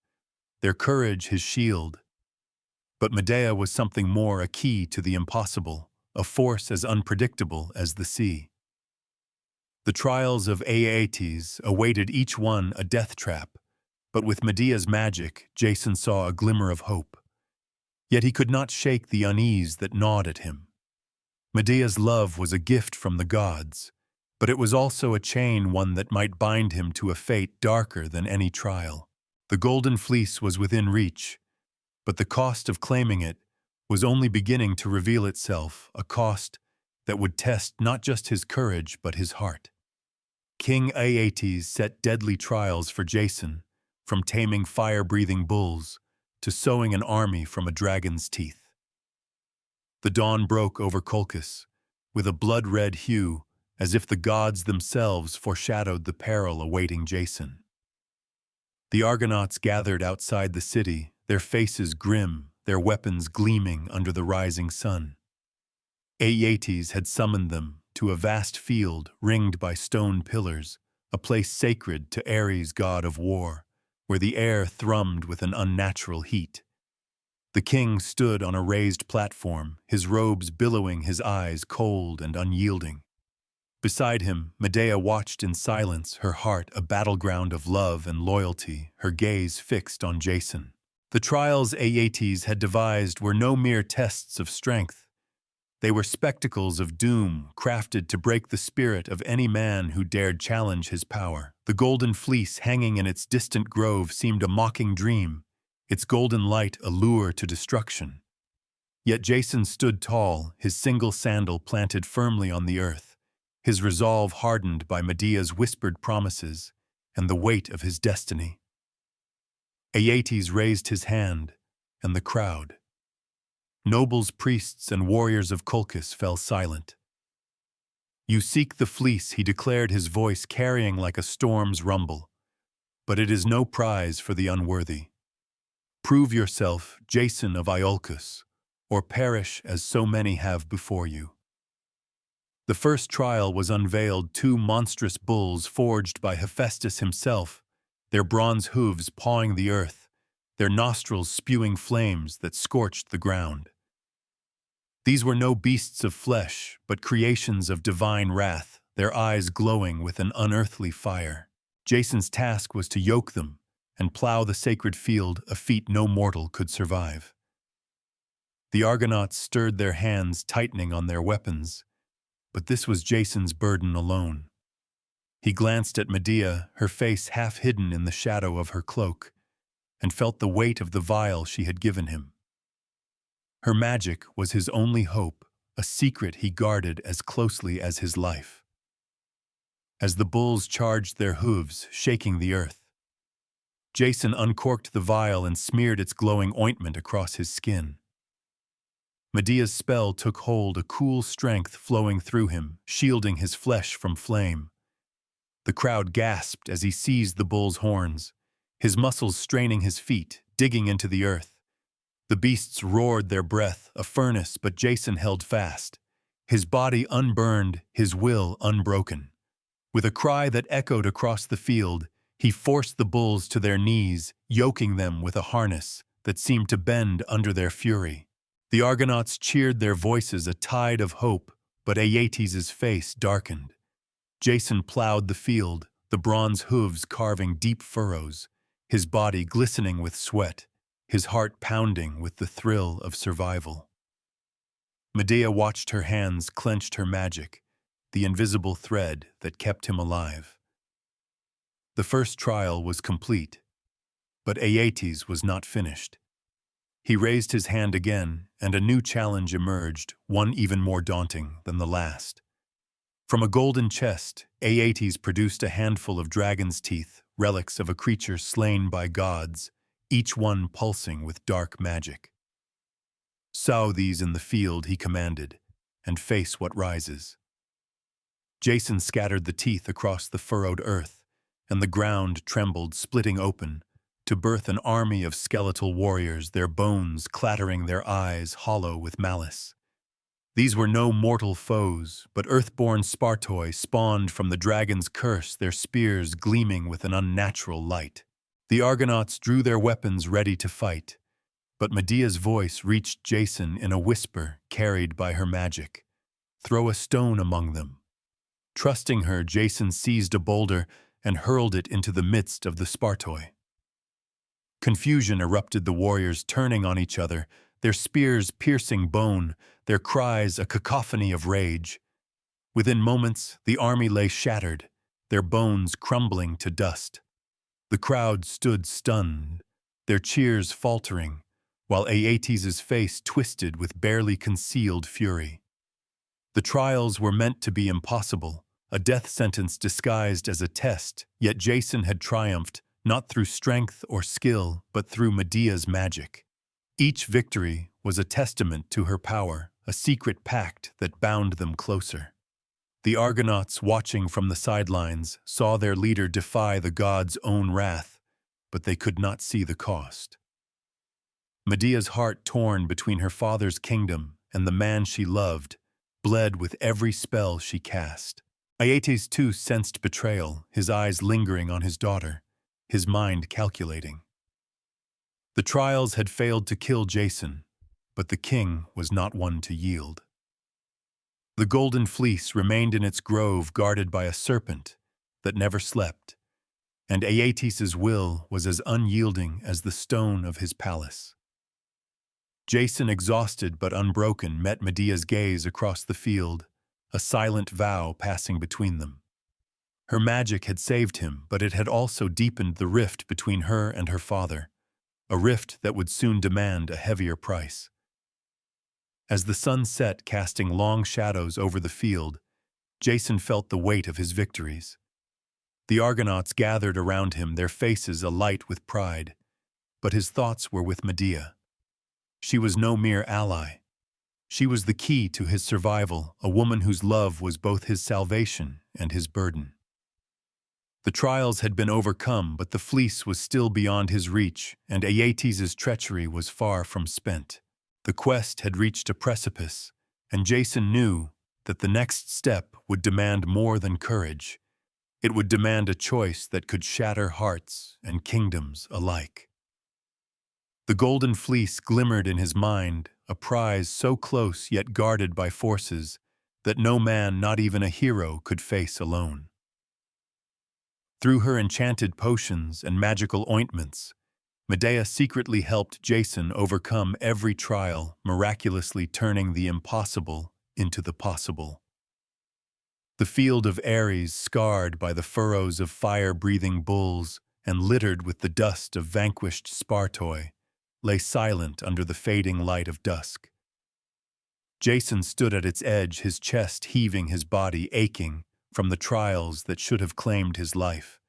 their courage his shield. But Medea was something more, a key to the impossible, a force as unpredictable as the sea. The trials of Aeetes awaited each one a death trap, but with Medea's magic, Jason saw a glimmer of hope. Yet he could not shake the unease that gnawed at him. Medea's love was a gift from the gods, but it was also a chain, one that might bind him to a fate darker than any trial. The Golden Fleece was within reach, but the cost of claiming it was only beginning to reveal itself, a cost that would test not just his courage but his heart. King Aeetes set deadly trials for Jason, from taming fire-breathing bulls to sowing an army from a dragon's teeth. The dawn broke over Colchis, with a blood-red hue, as if the gods themselves foreshadowed the peril awaiting Jason. The Argonauts gathered outside the city, their faces grim, their weapons gleaming under the rising sun. Aeetes had summoned them to a vast field ringed by stone pillars, a place sacred to Ares, god of war, where the air thrummed with an unnatural heat. The king stood on a raised platform, his robes billowing, his eyes cold and unyielding. Beside him, Medea watched in silence, her heart a battleground of love and loyalty, her gaze fixed on Jason. The trials Aeetes had devised were no mere tests of strength. They were spectacles of doom, crafted to break the spirit of any man who dared challenge his power. The golden fleece hanging in its distant grove seemed a mocking dream, its golden light a lure to destruction. Yet Jason stood tall, his single sandal planted firmly on the earth, his resolve hardened by Medea's whispered promises and the weight of his destiny. Aeetes raised his hand, and the crowd, nobles, priests, and warriors of Colchis, fell silent. "You seek the fleece," he declared, his voice carrying like a storm's rumble, "but it is no prize for the unworthy. Prove yourself, Jason of Iolcus, or perish as so many have before you." The first trial was unveiled, two monstrous bulls forged by Hephaestus himself, their bronze hooves pawing the earth, their nostrils spewing flames that scorched the ground. These were no beasts of flesh, but creations of divine wrath, their eyes glowing with an unearthly fire. Jason's task was to yoke them and plow the sacred field, a feat no mortal could survive. The Argonauts stirred their hands, tightening on their weapons, but this was Jason's burden alone. He glanced at Medea, her face half hidden in the shadow of her cloak, and felt the weight of the vial she had given him. Her magic was his only hope, a secret he guarded as closely as his life. As the bulls charged their hooves, shaking the earth, Jason uncorked the vial and smeared its glowing ointment across his skin. Medea's spell took hold, a cool strength flowing through him, shielding his flesh from flame. The crowd gasped as he seized the bull's horns, his muscles straining his feet, digging into the earth. The beasts roared their breath, a furnace, but Jason held fast, his body unburned, his will unbroken. With a cry that echoed across the field, he forced the bulls to their knees, yoking them with a harness that seemed to bend under their fury. The Argonauts cheered, their voices a tide of hope, but Aeetes' face darkened. Jason plowed the field, the bronze hooves carving deep furrows, his body glistening with sweat, his heart pounding with the thrill of survival. Medea watched, her hands clenched, her magic, the invisible thread that kept him alive. The first trial was complete, but Aeetes was not finished. He raised his hand again, and a new challenge emerged, one even more daunting than the last. From a golden chest, Aeetes produced a handful of dragon's teeth, relics of a creature slain by gods, each one pulsing with dark magic. "Sow these in the field," he commanded, "and face what rises." Jason scattered the teeth across the furrowed earth, and the ground trembled, splitting open, to birth an army of skeletal warriors, their bones clattering, their eyes hollow with malice. These were no mortal foes, but earthborn Spartoi spawned from the dragon's curse, their spears gleaming with an unnatural light. The Argonauts drew their weapons ready to fight, but Medea's voice reached Jason in a whisper carried by her magic. "Throw a stone among them." Trusting her, Jason seized a boulder and hurled it into the midst of the Spartoi. Confusion erupted, the warriors turning on each other, their spears piercing bone, their cries a cacophony of rage. Within moments, the army lay shattered, their bones crumbling to dust. The crowd stood stunned, their cheers faltering, while Aeetes' face twisted with barely concealed fury. The trials were meant to be impossible, a death sentence disguised as a test, yet Jason had triumphed, not through strength or skill, but through Medea's magic. Each victory was a testament to her power, a secret pact that bound them closer. The Argonauts, watching from the sidelines, saw their leader defy the gods' own wrath, but they could not see the cost. Medea's heart, torn between her father's kingdom and the man she loved, bled with every spell she cast. Aeetes too sensed betrayal, his eyes lingering on his daughter, his mind calculating. The trials had failed to kill Jason, but the king was not one to yield. The Golden Fleece remained in its grove, guarded by a serpent that never slept, and Aeetes' will was as unyielding as the stone of his palace. Jason, exhausted but unbroken, met Medea's gaze across the field, a silent vow passing between them. Her magic had saved him, but it had also deepened the rift between her and her father, a rift that would soon demand a heavier price. As the sun set, casting long shadows over the field, Jason felt the weight of his victories. The Argonauts gathered around him, their faces alight with pride, but his thoughts were with Medea. She was no mere ally. She was the key to his survival, a woman whose love was both his salvation and his burden. The trials had been overcome, but the fleece was still beyond his reach, and Aeetes' treachery was far from spent. The quest had reached a precipice, and Jason knew that the next step would demand more than courage. It would demand a choice that could shatter hearts and kingdoms alike. The Golden Fleece glimmered in his mind, a prize so close yet guarded by forces that no man, not even a hero, could face alone. Through her enchanted potions and magical ointments, Medea secretly helped Jason overcome every trial, miraculously turning the impossible into the possible. The field of Ares, scarred by the furrows of fire-breathing bulls and littered with the dust of vanquished Spartoi, lay silent under the fading light of dusk. Jason stood at its edge, his chest heaving, his body aching from the trials that should have claimed his life.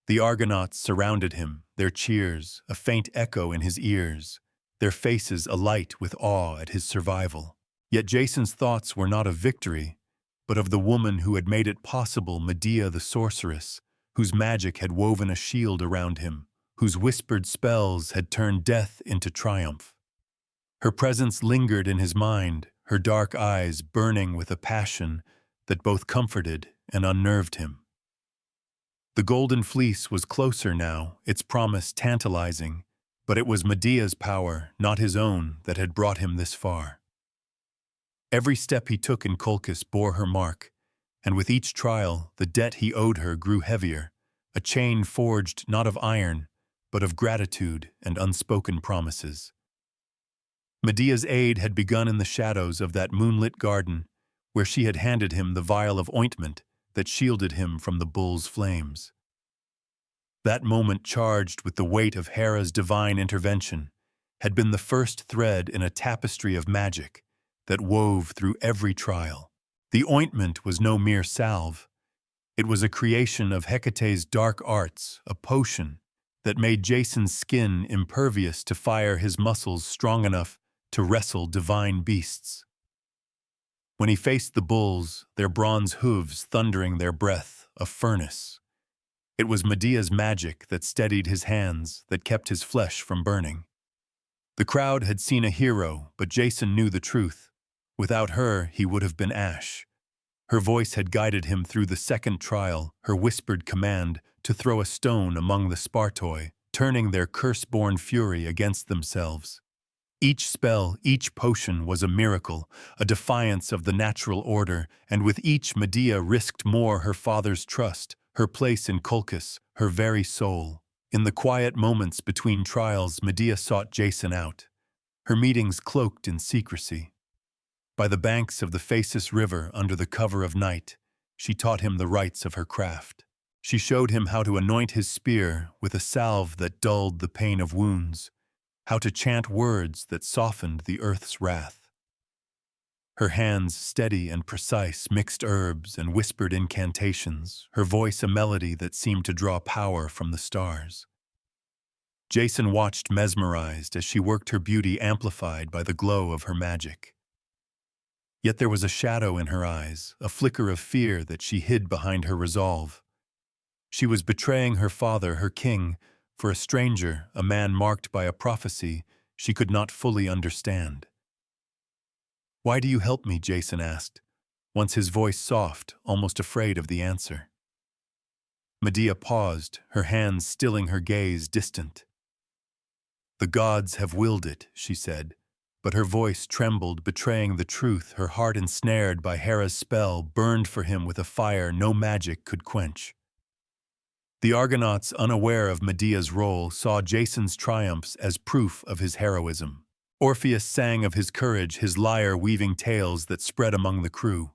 The Argonauts surrounded him, their cheers a faint echo in his ears, their faces alight with awe at his survival. Yet Jason's thoughts were not of victory, but of the woman who had made it possible, Medea the sorceress, whose magic had woven a shield around him, whose whispered spells had turned death into triumph. Her presence lingered in his mind, her dark eyes burning with a passion that both comforted and unnerved him. The Golden Fleece was closer now, its promise tantalizing, but it was Medea's power, not his own, that had brought him this far. Every step he took in Colchis bore her mark, and with each trial, the debt he owed her grew heavier, a chain forged not of iron, but of gratitude and unspoken promises. Medea's aid had begun in the shadows of that moonlit garden, where she had handed him the vial of ointment that shielded him from the bull's flames. That moment, charged with the weight of Hera's divine intervention, had been the first thread in a tapestry of magic that wove through every trial. The ointment was no mere salve. It was a creation of Hecate's dark arts, a potion that made Jason's skin impervious to fire, his muscles strong enough to wrestle divine beasts. When he faced the bulls, their bronze hooves thundering their breath, a furnace, it was Medea's magic that steadied his hands, that kept his flesh from burning. The crowd had seen a hero, but Jason knew the truth. Without her, he would have been ash. Her voice had guided him through the second trial, her whispered command to throw a stone among the Spartoi, turning their curse-born fury against themselves. Each spell, each potion was a miracle, a defiance of the natural order, and with each Medea risked more, her father's trust, her place in Colchis, her very soul. In the quiet moments between trials, Medea sought Jason out, her meetings cloaked in secrecy. By the banks of the Phasis River, under the cover of night, she taught him the rites of her craft. She showed him how to anoint his spear with a salve that dulled the pain of wounds, how to chant words that softened the earth's wrath. Her hands, steady and precise, mixed herbs and whispered incantations, her voice a melody that seemed to draw power from the stars. Jason watched mesmerized as she worked, her beauty amplified by the glow of her magic. Yet there was a shadow in her eyes, a flicker of fear that she hid behind her resolve. She was betraying her father, her king, for a stranger, a man marked by a prophecy she could not fully understand. "Why do you help me?" Jason asked, once his voice soft, almost afraid of the answer. Medea paused, her hands stilling, her gaze distant. "The gods have willed it," she said, but her voice trembled, betraying the truth. Her heart, ensnared by Hera's spell, burned for him with a fire no magic could quench. The Argonauts, unaware of Medea's role, saw Jason's triumphs as proof of his heroism. Orpheus sang of his courage, his lyre weaving tales that spread among the crew.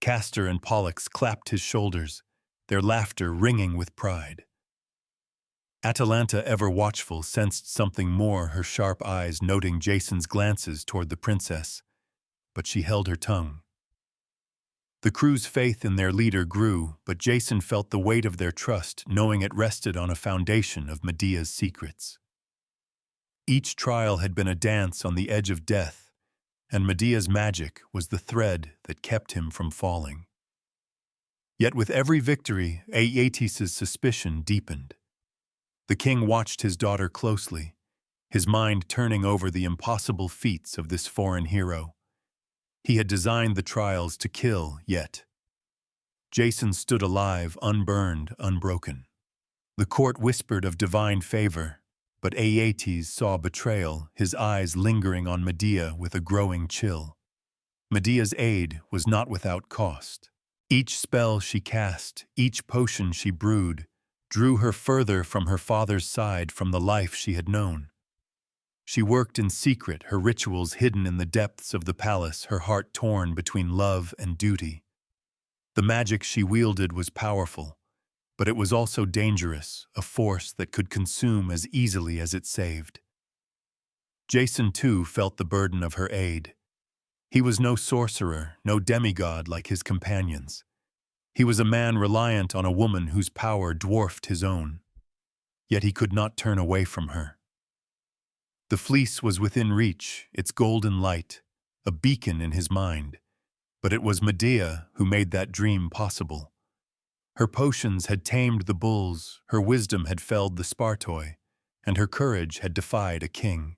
Castor and Pollux clapped his shoulders, their laughter ringing with pride. Atalanta, ever watchful, sensed something more, her sharp eyes noting Jason's glances toward the princess, but she held her tongue. The crew's faith in their leader grew, but Jason felt the weight of their trust, knowing it rested on a foundation of Medea's secrets. Each trial had been a dance on the edge of death, and Medea's magic was the thread that kept him from falling. Yet with every victory, Aeetes' suspicion deepened. The king watched his daughter closely, his mind turning over the impossible feats of this foreign hero. He had designed the trials to kill, yet Jason stood alive, unburned, unbroken. The court whispered of divine favor, but Aeetes saw betrayal, his eyes lingering on Medea with a growing chill. Medea's aid was not without cost. Each spell she cast, each potion she brewed, drew her further from her father's side, from the life she had known. She worked in secret, her rituals hidden in the depths of the palace, her heart torn between love and duty. The magic she wielded was powerful, but it was also dangerous, a force that could consume as easily as it saved. Jason, too, felt the burden of her aid. He was no sorcerer, no demigod like his companions. He was a man reliant on a woman whose power dwarfed his own. Yet he could not turn away from her. The fleece was within reach, its golden light, a beacon in his mind. But it was Medea who made that dream possible. Her potions had tamed the bulls, her wisdom had felled the Spartoi, and her courage had defied a king.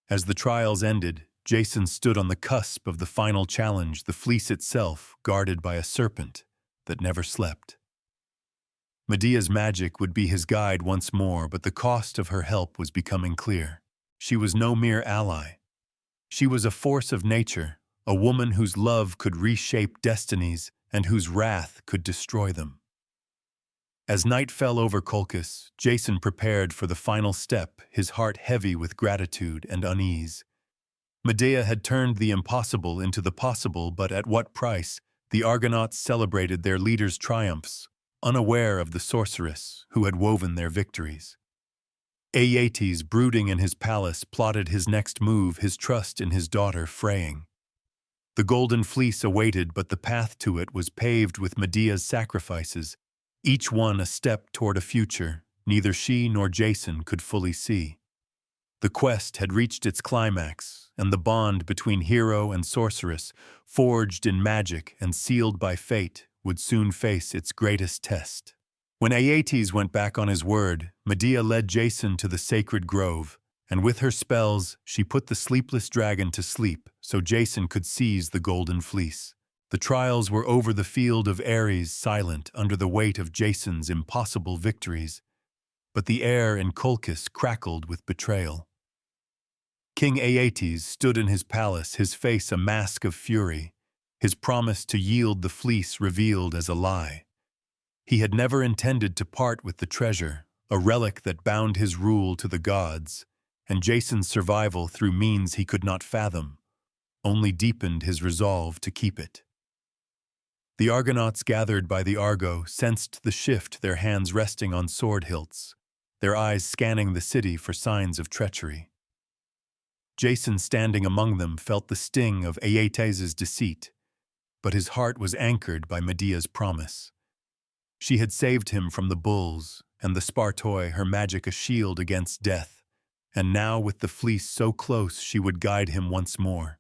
As the trials ended, Jason stood on the cusp of the final challenge, the fleece itself guarded by a serpent that never slept. Medea's magic would be his guide once more, but the cost of her help was becoming clear. She was no mere ally. She was a force of nature, a woman whose love could reshape destinies and whose wrath could destroy them. As night fell over Colchis, Jason prepared for the final step, his heart heavy with gratitude and unease. Medea had turned the impossible into the possible, but at what price? The Argonauts celebrated their leader's triumphs, unaware of the sorceress who had woven their victories. Aeetes, brooding in his palace, plotted his next move, his trust in his daughter fraying. The Golden Fleece awaited, but the path to it was paved with Medea's sacrifices, each one a step toward a future neither she nor Jason could fully see. The quest had reached its climax, and the bond between hero and sorceress, forged in magic and sealed by fate, would soon face its greatest test. When Aeetes went back on his word, Medea led Jason to the sacred grove, and with her spells she put the sleepless dragon to sleep so Jason could seize the Golden Fleece. The trials were over, the field of Ares silent under the weight of Jason's impossible victories, but the air in Colchis crackled with betrayal. King Aeetes stood in his palace, his face a mask of fury, his promise to yield the fleece revealed as a lie. He had never intended to part with the treasure, a relic that bound his rule to the gods, and Jason's survival through means he could not fathom only deepened his resolve to keep it. The Argonauts gathered by the Argo sensed the shift, their hands resting on sword hilts, their eyes scanning the city for signs of treachery. Jason, standing among them, felt the sting of Aeetes' deceit, but his heart was anchored by Medea's promise. She had saved him from the bulls, and the Spartoi, her magic a shield against death, and now with the fleece so close she would guide him once more.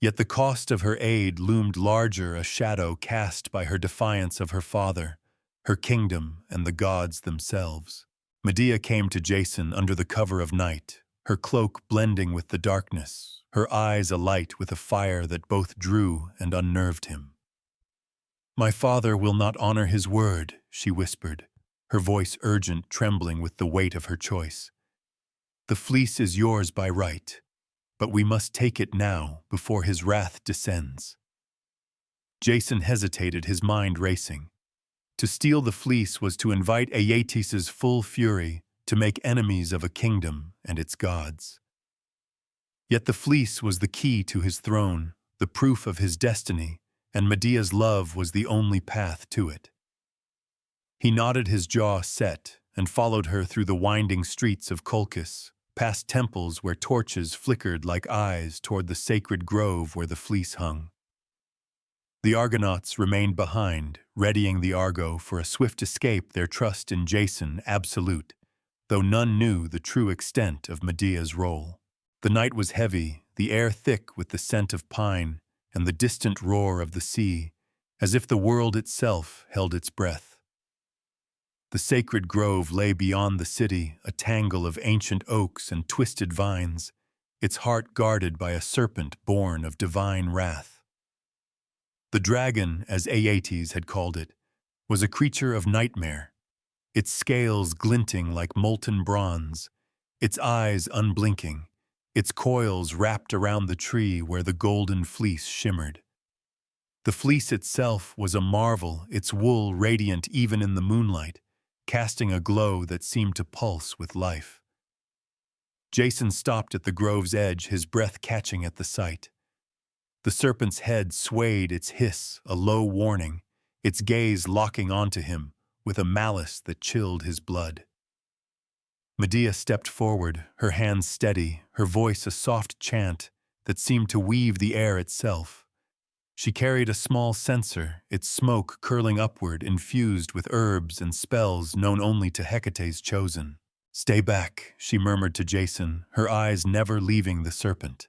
Yet the cost of her aid loomed larger, a shadow cast by her defiance of her father, her kingdom, and the gods themselves. Medea came to Jason under the cover of night, her cloak blending with the darkness, her eyes alight with a fire that both drew and unnerved him. "My father will not honor his word," she whispered, her voice urgent, trembling with the weight of her choice. "The fleece is yours by right, but we must take it now before his wrath descends." Jason hesitated, his mind racing. To steal the fleece was to invite Aeetes' full fury to make enemies of a kingdom and its gods. Yet the fleece was the key to his throne, the proof of his destiny, and Medea's love was the only path to it. He nodded, his jaw set, and followed her through the winding streets of Colchis, past temples where torches flickered like eyes toward the sacred grove where the fleece hung. The Argonauts remained behind, readying the Argo for a swift escape, their trust in Jason absolute, though none knew the true extent of Medea's role. The night was heavy, the air thick with the scent of pine and the distant roar of the sea, as if the world itself held its breath. The sacred grove lay beyond the city, a tangle of ancient oaks and twisted vines, its heart guarded by a serpent born of divine wrath. The dragon, as Aeetes had called it, was a creature of nightmare, its scales glinting like molten bronze, its eyes unblinking, its coils wrapped around the tree where the golden fleece shimmered. The fleece itself was a marvel, its wool radiant even in the moonlight, casting a glow that seemed to pulse with life. Jason stopped at the grove's edge, his breath catching at the sight. The serpent's head swayed, its hiss a low warning, its gaze locking onto him with a malice that chilled his blood. Medea stepped forward, her hands steady, her voice a soft chant that seemed to weave the air itself. She carried a small censer, its smoke curling upward, infused with herbs and spells known only to Hecate's chosen. "Stay back," she murmured to Jason, her eyes never leaving the serpent.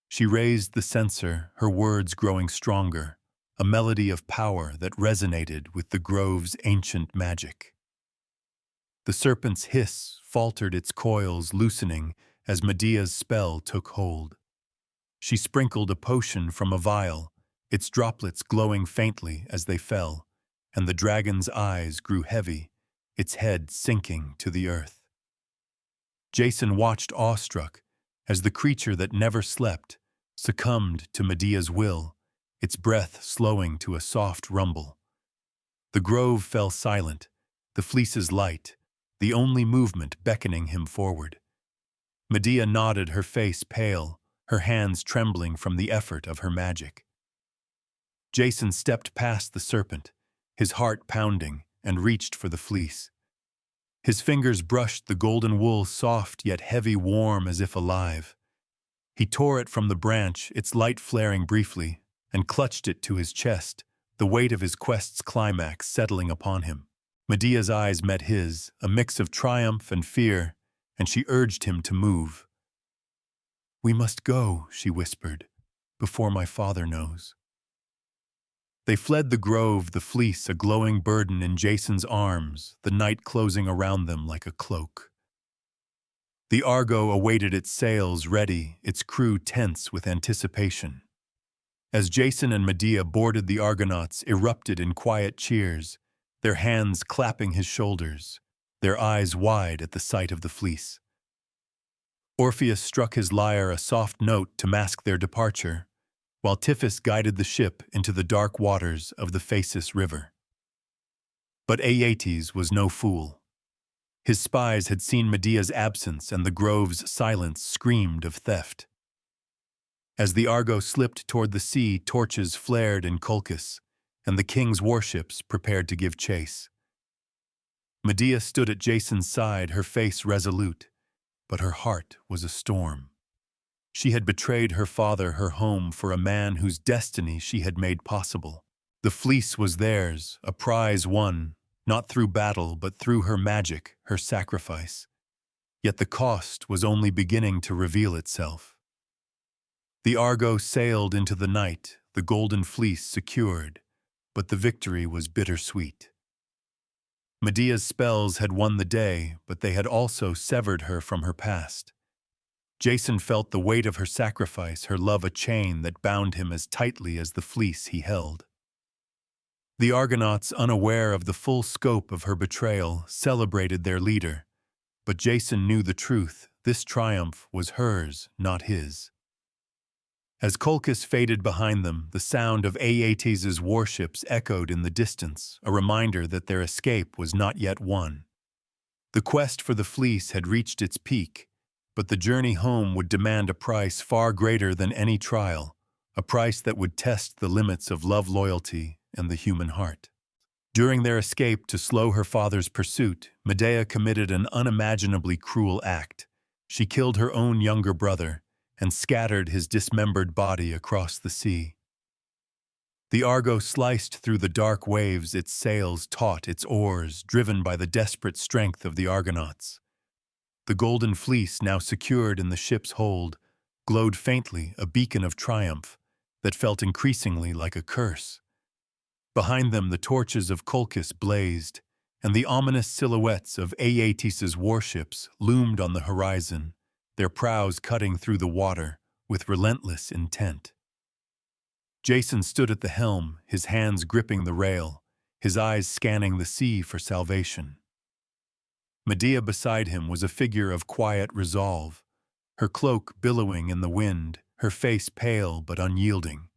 She raised the censer, her words growing stronger, a melody of power that resonated with the grove's ancient magic. The serpent's hiss faltered, its coils loosening as Medea's spell took hold. She sprinkled a potion from a vial, its droplets glowing faintly as they fell, and the dragon's eyes grew heavy, its head sinking to the earth. Jason watched awestruck as the creature that never slept succumbed to Medea's will, its breath slowing to a soft rumble. The grove fell silent, the fleece's light, the only movement beckoning him forward. Medea nodded, her face pale, her hands trembling from the effort of her magic. Jason stepped past the serpent, his heart pounding, and reached for the fleece. His fingers brushed the golden wool, soft yet heavy, warm as if alive. He tore it from the branch, its light flaring briefly, and clutched it to his chest, the weight of his quest's climax settling upon him. Medea's eyes met his, a mix of triumph and fear, and she urged him to move. "We must go," she whispered, "before my father knows." They fled the grove, the fleece a glowing burden in Jason's arms, the night closing around them like a cloak. The Argo awaited its sails ready, its crew tense with anticipation. As Jason and Medea boarded, the Argonauts erupted in quiet cheers, their hands clapping his shoulders, their eyes wide at the sight of the fleece. Orpheus struck his lyre a soft note to mask their departure, while Tiphys guided the ship into the dark waters of the Phasis River. But Aeetes was no fool. His spies had seen Medea's absence, and the grove's silence screamed of theft. As the Argo slipped toward the sea, torches flared in Colchis, and the king's warships prepared to give chase. Medea stood at Jason's side, her face resolute, but her heart was a storm. She had betrayed her father, her home, for a man whose destiny she had made possible. The fleece was theirs, a prize won, not through battle but through her magic, her sacrifice. Yet the cost was only beginning to reveal itself. The Argo sailed into the night, the golden fleece secured, but the victory was bittersweet. Medea's spells had won the day, but they had also severed her from her past. Jason felt the weight of her sacrifice, her love a chain that bound him as tightly as the fleece he held. The Argonauts, unaware of the full scope of her betrayal, celebrated their leader, but Jason knew the truth. This triumph was hers, not his. As Colchis faded behind them, the sound of Aeetes' warships echoed in the distance, a reminder that their escape was not yet won. The quest for the fleece had reached its peak, but the journey home would demand a price far greater than any trial, a price that would test the limits of love, loyalty, and the human heart. During their escape to slow her father's pursuit, Medea committed an unimaginably cruel act. She killed her own younger brother and scattered his dismembered body across the sea. The Argo sliced through the dark waves, its sails taut, its oars driven by the desperate strength of the Argonauts. The Golden Fleece, now secured in the ship's hold, glowed faintly, a beacon of triumph that felt increasingly like a curse. Behind them, the torches of Colchis blazed, and the ominous silhouettes of Aeetes' warships loomed on the horizon, their prows cutting through the water with relentless intent. Jason stood at the helm, his hands gripping the rail, his eyes scanning the sea for salvation. Medea beside him was a figure of quiet resolve, her cloak billowing in the wind, her face pale but unyielding.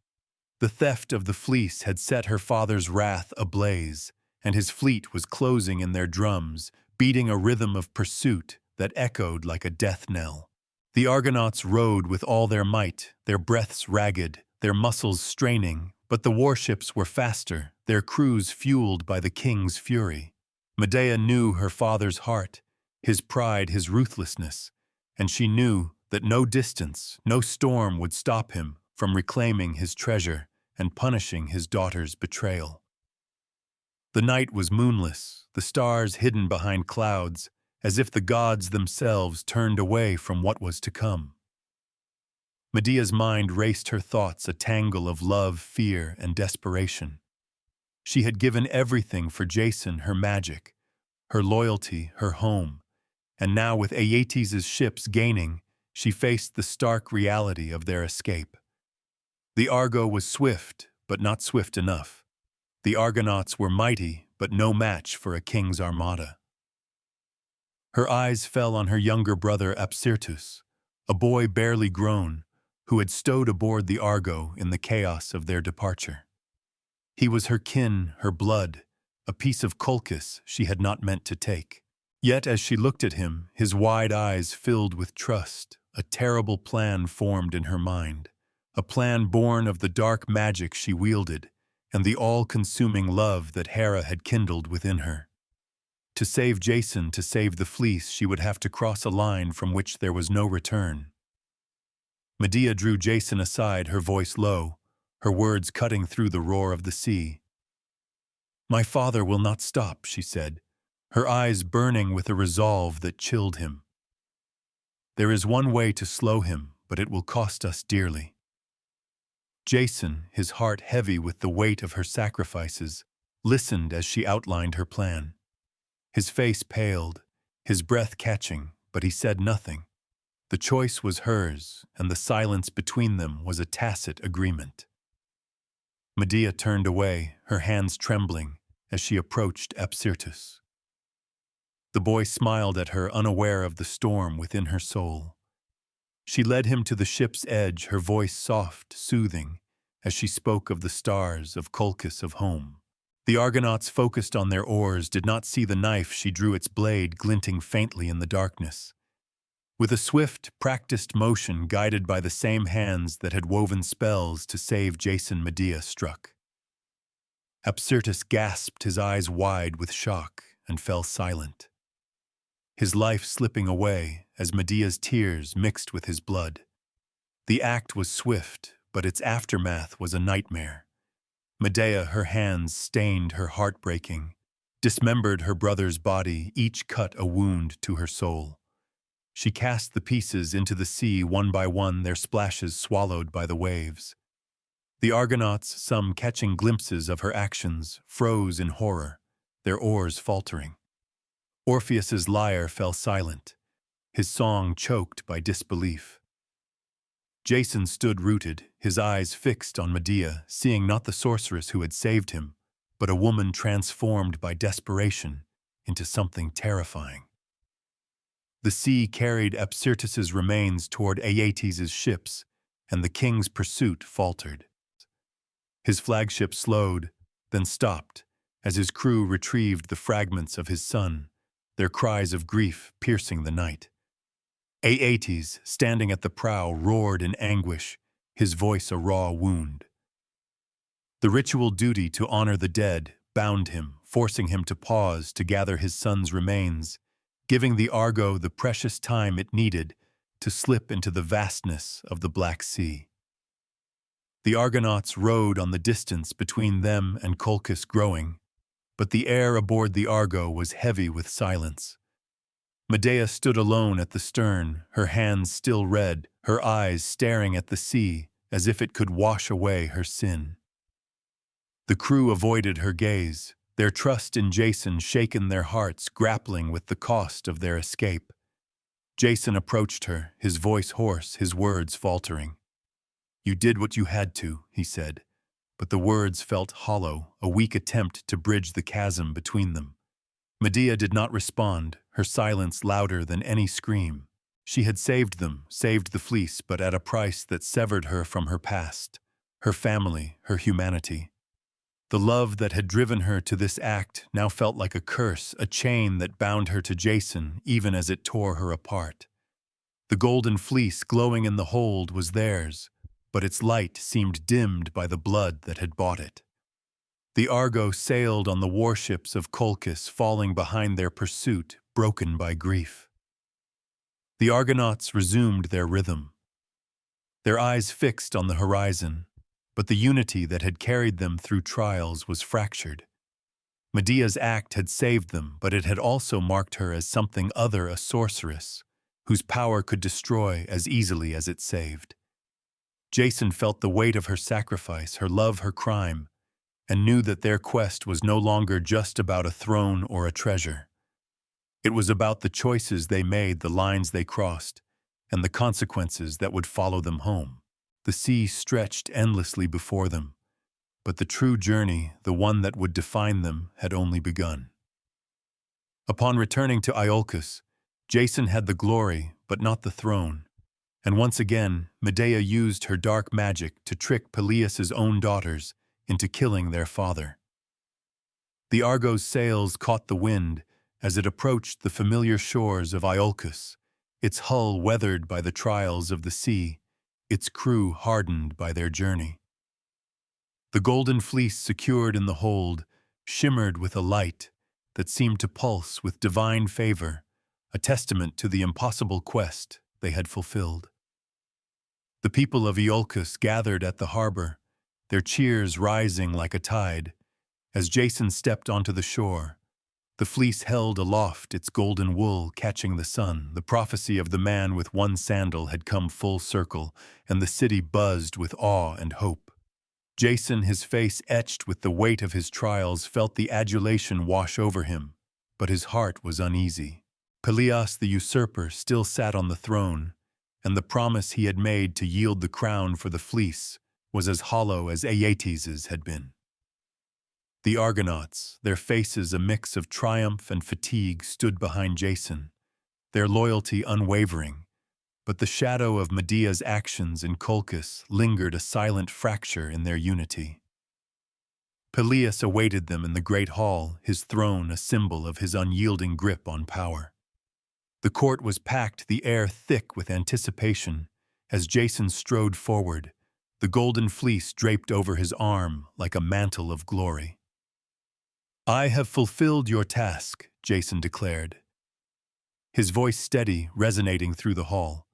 The theft of the fleece had set her father's wrath ablaze, and his fleet was closing in their drums, beating a rhythm of pursuit that echoed like a death knell. The Argonauts rowed with all their might, their breaths ragged, their muscles straining, but the warships were faster, their crews fueled by the king's fury. Medea knew her father's heart, his pride, his ruthlessness, and she knew that no distance, no storm would stop him from reclaiming his treasure and punishing his daughter's betrayal. The night was moonless, the stars hidden behind clouds, as if the gods themselves turned away from what was to come. Medea's mind raced her thoughts, a tangle of love, fear, and desperation. She had given everything for Jason, her magic, her loyalty, her home, and now with Aeetes' ships gaining, she faced the stark reality of their escape. The Argo was swift, but not swift enough. The Argonauts were mighty, but no match for a king's armada. Her eyes fell on her younger brother Apsyrtus, a boy barely grown, who had stowed aboard the Argo in the chaos of their departure. He was her kin, her blood, a piece of Colchis she had not meant to take. Yet as she looked at him, his wide eyes filled with trust, a terrible plan formed in her mind, a plan born of the dark magic she wielded and the all-consuming love that Hera had kindled within her. To save Jason, to save the fleece, she would have to cross a line from which there was no return. Medea drew Jason aside, her voice low, her words cutting through the roar of the sea. "My father will not stop," she said, her eyes burning with a resolve that chilled him. "There is one way to slow him, but it will cost us dearly." Jason, his heart heavy with the weight of her sacrifices, listened as she outlined her plan. His face paled, his breath catching, but he said nothing. The choice was hers, and the silence between them was a tacit agreement. Medea turned away, her hands trembling, as she approached Apsyrtus. The boy smiled at her, unaware of the storm within her soul. She led him to the ship's edge, her voice soft, soothing, as she spoke of the stars, of Colchis, of home. The Argonauts, focused on their oars, did not see the knife she drew, its blade glinting faintly in the darkness. With a swift, practiced motion guided by the same hands that had woven spells to save Jason, Medea struck. Apsyrtus gasped, his eyes wide with shock, and fell silent. His life slipping away as Medea's tears mixed with his blood. The act was swift, but its aftermath was a nightmare. Medea, her hands stained, her heart breaking, dismembered her brother's body, each cut a wound to her soul. She cast the pieces into the sea one by one, their splashes swallowed by the waves. The Argonauts, some catching glimpses of her actions, froze in horror, their oars faltering. Orpheus's lyre fell silent, his song choked by disbelief. Jason stood rooted, his eyes fixed on Medea, seeing not the sorceress who had saved him, but a woman transformed by desperation into something terrifying. The sea carried Apsyrtus's remains toward Aeetes' ships, and the king's pursuit faltered. His flagship slowed, then stopped, as his crew retrieved the fragments of his son, their cries of grief piercing the night. Aeetes, standing at the prow, roared in anguish, his voice a raw wound. The ritual duty to honor the dead bound him, forcing him to pause to gather his son's remains, giving the Argo the precious time it needed to slip into the vastness of the Black Sea. The Argonauts rode on the distance between them and Colchis growing, but the air aboard the Argo was heavy with silence. Medea stood alone at the stern, her hands still red, her eyes staring at the sea as if it could wash away her sin. The crew avoided her gaze, their trust in Jason shaken their hearts, grappling with the cost of their escape. Jason approached her, his voice hoarse, his words faltering. "You did what you had to," he said, but the words felt hollow, a weak attempt to bridge the chasm between them. Medea did not respond, her silence louder than any scream. She had saved them, saved the fleece, but at a price that severed her from her past, her family, her humanity. The love that had driven her to this act now felt like a curse, a chain that bound her to Jason even as it tore her apart. The golden fleece glowing in the hold was theirs, but its light seemed dimmed by the blood that had bought it. The Argo sailed on the warships of Colchis, falling behind their pursuit, broken by grief. The Argonauts resumed their rhythm, their eyes fixed on the horizon, but the unity that had carried them through trials was fractured. Medea's act had saved them, but it had also marked her as something other, a sorceress, whose power could destroy as easily as it saved. Jason felt the weight of her sacrifice, her love, her crime, and knew that their quest was no longer just about a throne or a treasure. It was about the choices they made, the lines they crossed, and the consequences that would follow them home. The sea stretched endlessly before them, but the true journey, the one that would define them, had only begun. Upon returning to Iolcus, Jason had the glory, but not the throne. And once again, Medea used her dark magic to trick Peleus's own daughters into killing their father. The Argo's sails caught the wind as it approached the familiar shores of Iolcus, its hull weathered by the trials of the sea, its crew hardened by their journey. The golden fleece secured in the hold shimmered with a light that seemed to pulse with divine favor, a testament to the impossible quest they had fulfilled. The people of Iolcus gathered at the harbor, their cheers rising like a tide. As Jason stepped onto the shore, the fleece held aloft its golden wool catching the sun. The prophecy of the man with one sandal had come full circle, and the city buzzed with awe and hope. Jason, his face etched with the weight of his trials, felt the adulation wash over him, but his heart was uneasy. Peleus the usurper still sat on the throne, and the promise he had made to yield the crown for the fleece was as hollow as Aeetes's had been. The Argonauts, their faces a mix of triumph and fatigue, stood behind Jason, their loyalty unwavering, but the shadow of Medea's actions in Colchis lingered, a silent fracture in their unity. Peleus awaited them in the great hall, his throne a symbol of his unyielding grip on power. The court was packed, the air thick with anticipation, as Jason strode forward, the golden fleece draped over his arm like a mantle of glory. "I have fulfilled your task," Jason declared, his voice steady, resonating through the hall.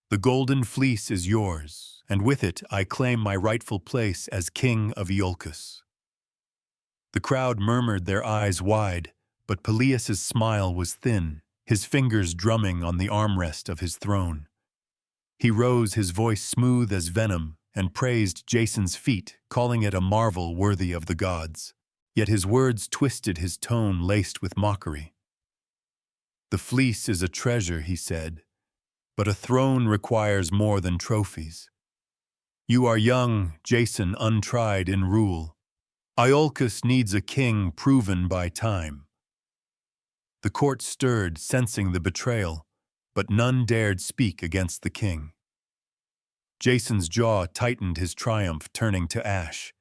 "The golden fleece is yours, and with it I claim my rightful place as king of Iolcus." The crowd murmured, their eyes wide, but Peleus's smile was thin, his fingers drumming on the armrest of his throne. He rose, his voice smooth as venom, and praised Jason's feat, calling it a marvel worthy of the gods. Yet his words twisted, his tone laced with mockery. "The fleece is a treasure," he said, "but a throne requires more than trophies. You are young, Jason, untried in rule. Iolcus needs a king proven by time." The court stirred, sensing the betrayal, but none dared speak against the king. Jason's jaw tightened, his triumph turning to ash.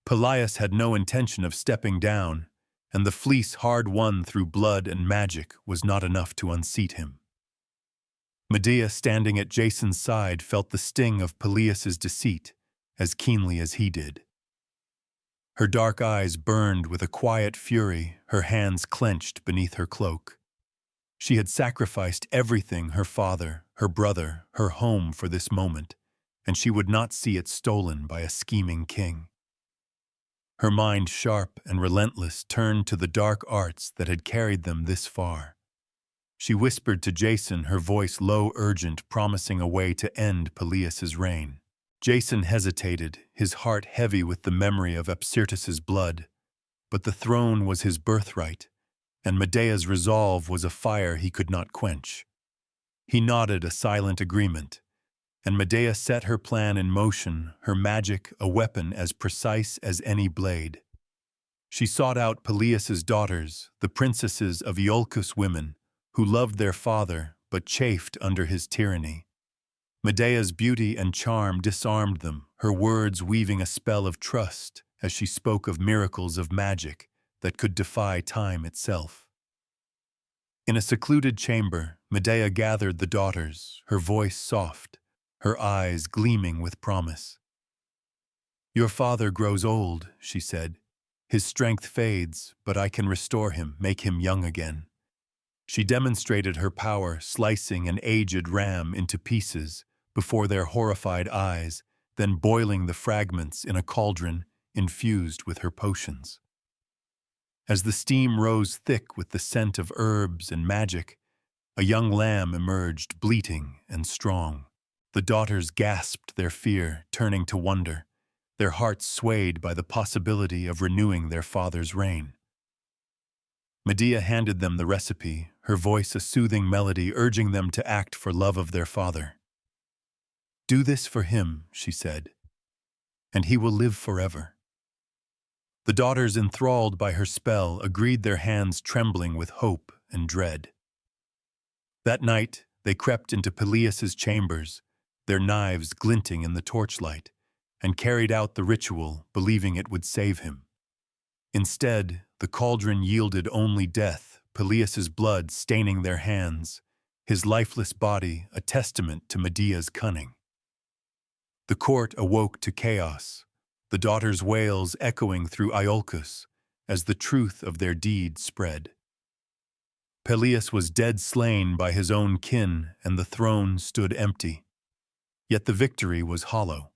Perilous had no intention of stepping down, and the fleece hard won through blood and magic was not enough to unseat him. Medea, standing at Jason's side, felt the sting of Peleus's deceit as keenly as he did. Her dark eyes burned with a quiet fury, her hands clenched beneath her cloak. She had sacrificed everything, her father, her brother, her home, for this moment, and she would not see it stolen by a scheming king. Her mind, sharp and relentless, turned to the dark arts that had carried them this far. She whispered to Jason, her voice low, urgent, promising a way to end Peleus's reign. Jason hesitated, his heart heavy with the memory of Apsyrtus's blood, but the throne was his birthright, and Medea's resolve was a fire he could not quench. He nodded a silent agreement, and Medea set her plan in motion, her magic a weapon as precise as any blade. She sought out Peleus's daughters, the princesses of Iolcus women, who loved their father but chafed under his tyranny. Medea's beauty and charm disarmed them, her words weaving a spell of trust as she spoke of miracles of magic that could defy time itself. In a secluded chamber, Medea gathered the daughters, her voice soft, her eyes gleaming with promise. "Your father grows old," she said. "His strength fades, but I can restore him, make him young again." She demonstrated her power, slicing an aged ram into pieces before their horrified eyes, then boiling the fragments in a cauldron infused with her potions. As the steam rose thick with the scent of herbs and magic, a young lamb emerged, bleating and strong. The daughters gasped their fear, turning to wonder, their hearts swayed by the possibility of renewing their father's reign. Medea handed them the recipe, her voice a soothing melody urging them to act for love of their father. "Do this for him," she said, "and he will live forever." The daughters, enthralled by her spell, agreed, their hands trembling with hope and dread. That night, they crept into Peleus's chambers, their knives glinting in the torchlight, and carried out the ritual, believing it would save him. Instead, the cauldron yielded only death, Peleus's blood staining their hands, his lifeless body a testament to Medea's cunning. The court awoke to chaos, the daughters' wails echoing through Iolcus as the truth of their deed spread. Peleus was dead, slain by his own kin, and the throne stood empty. Yet the victory was hollow.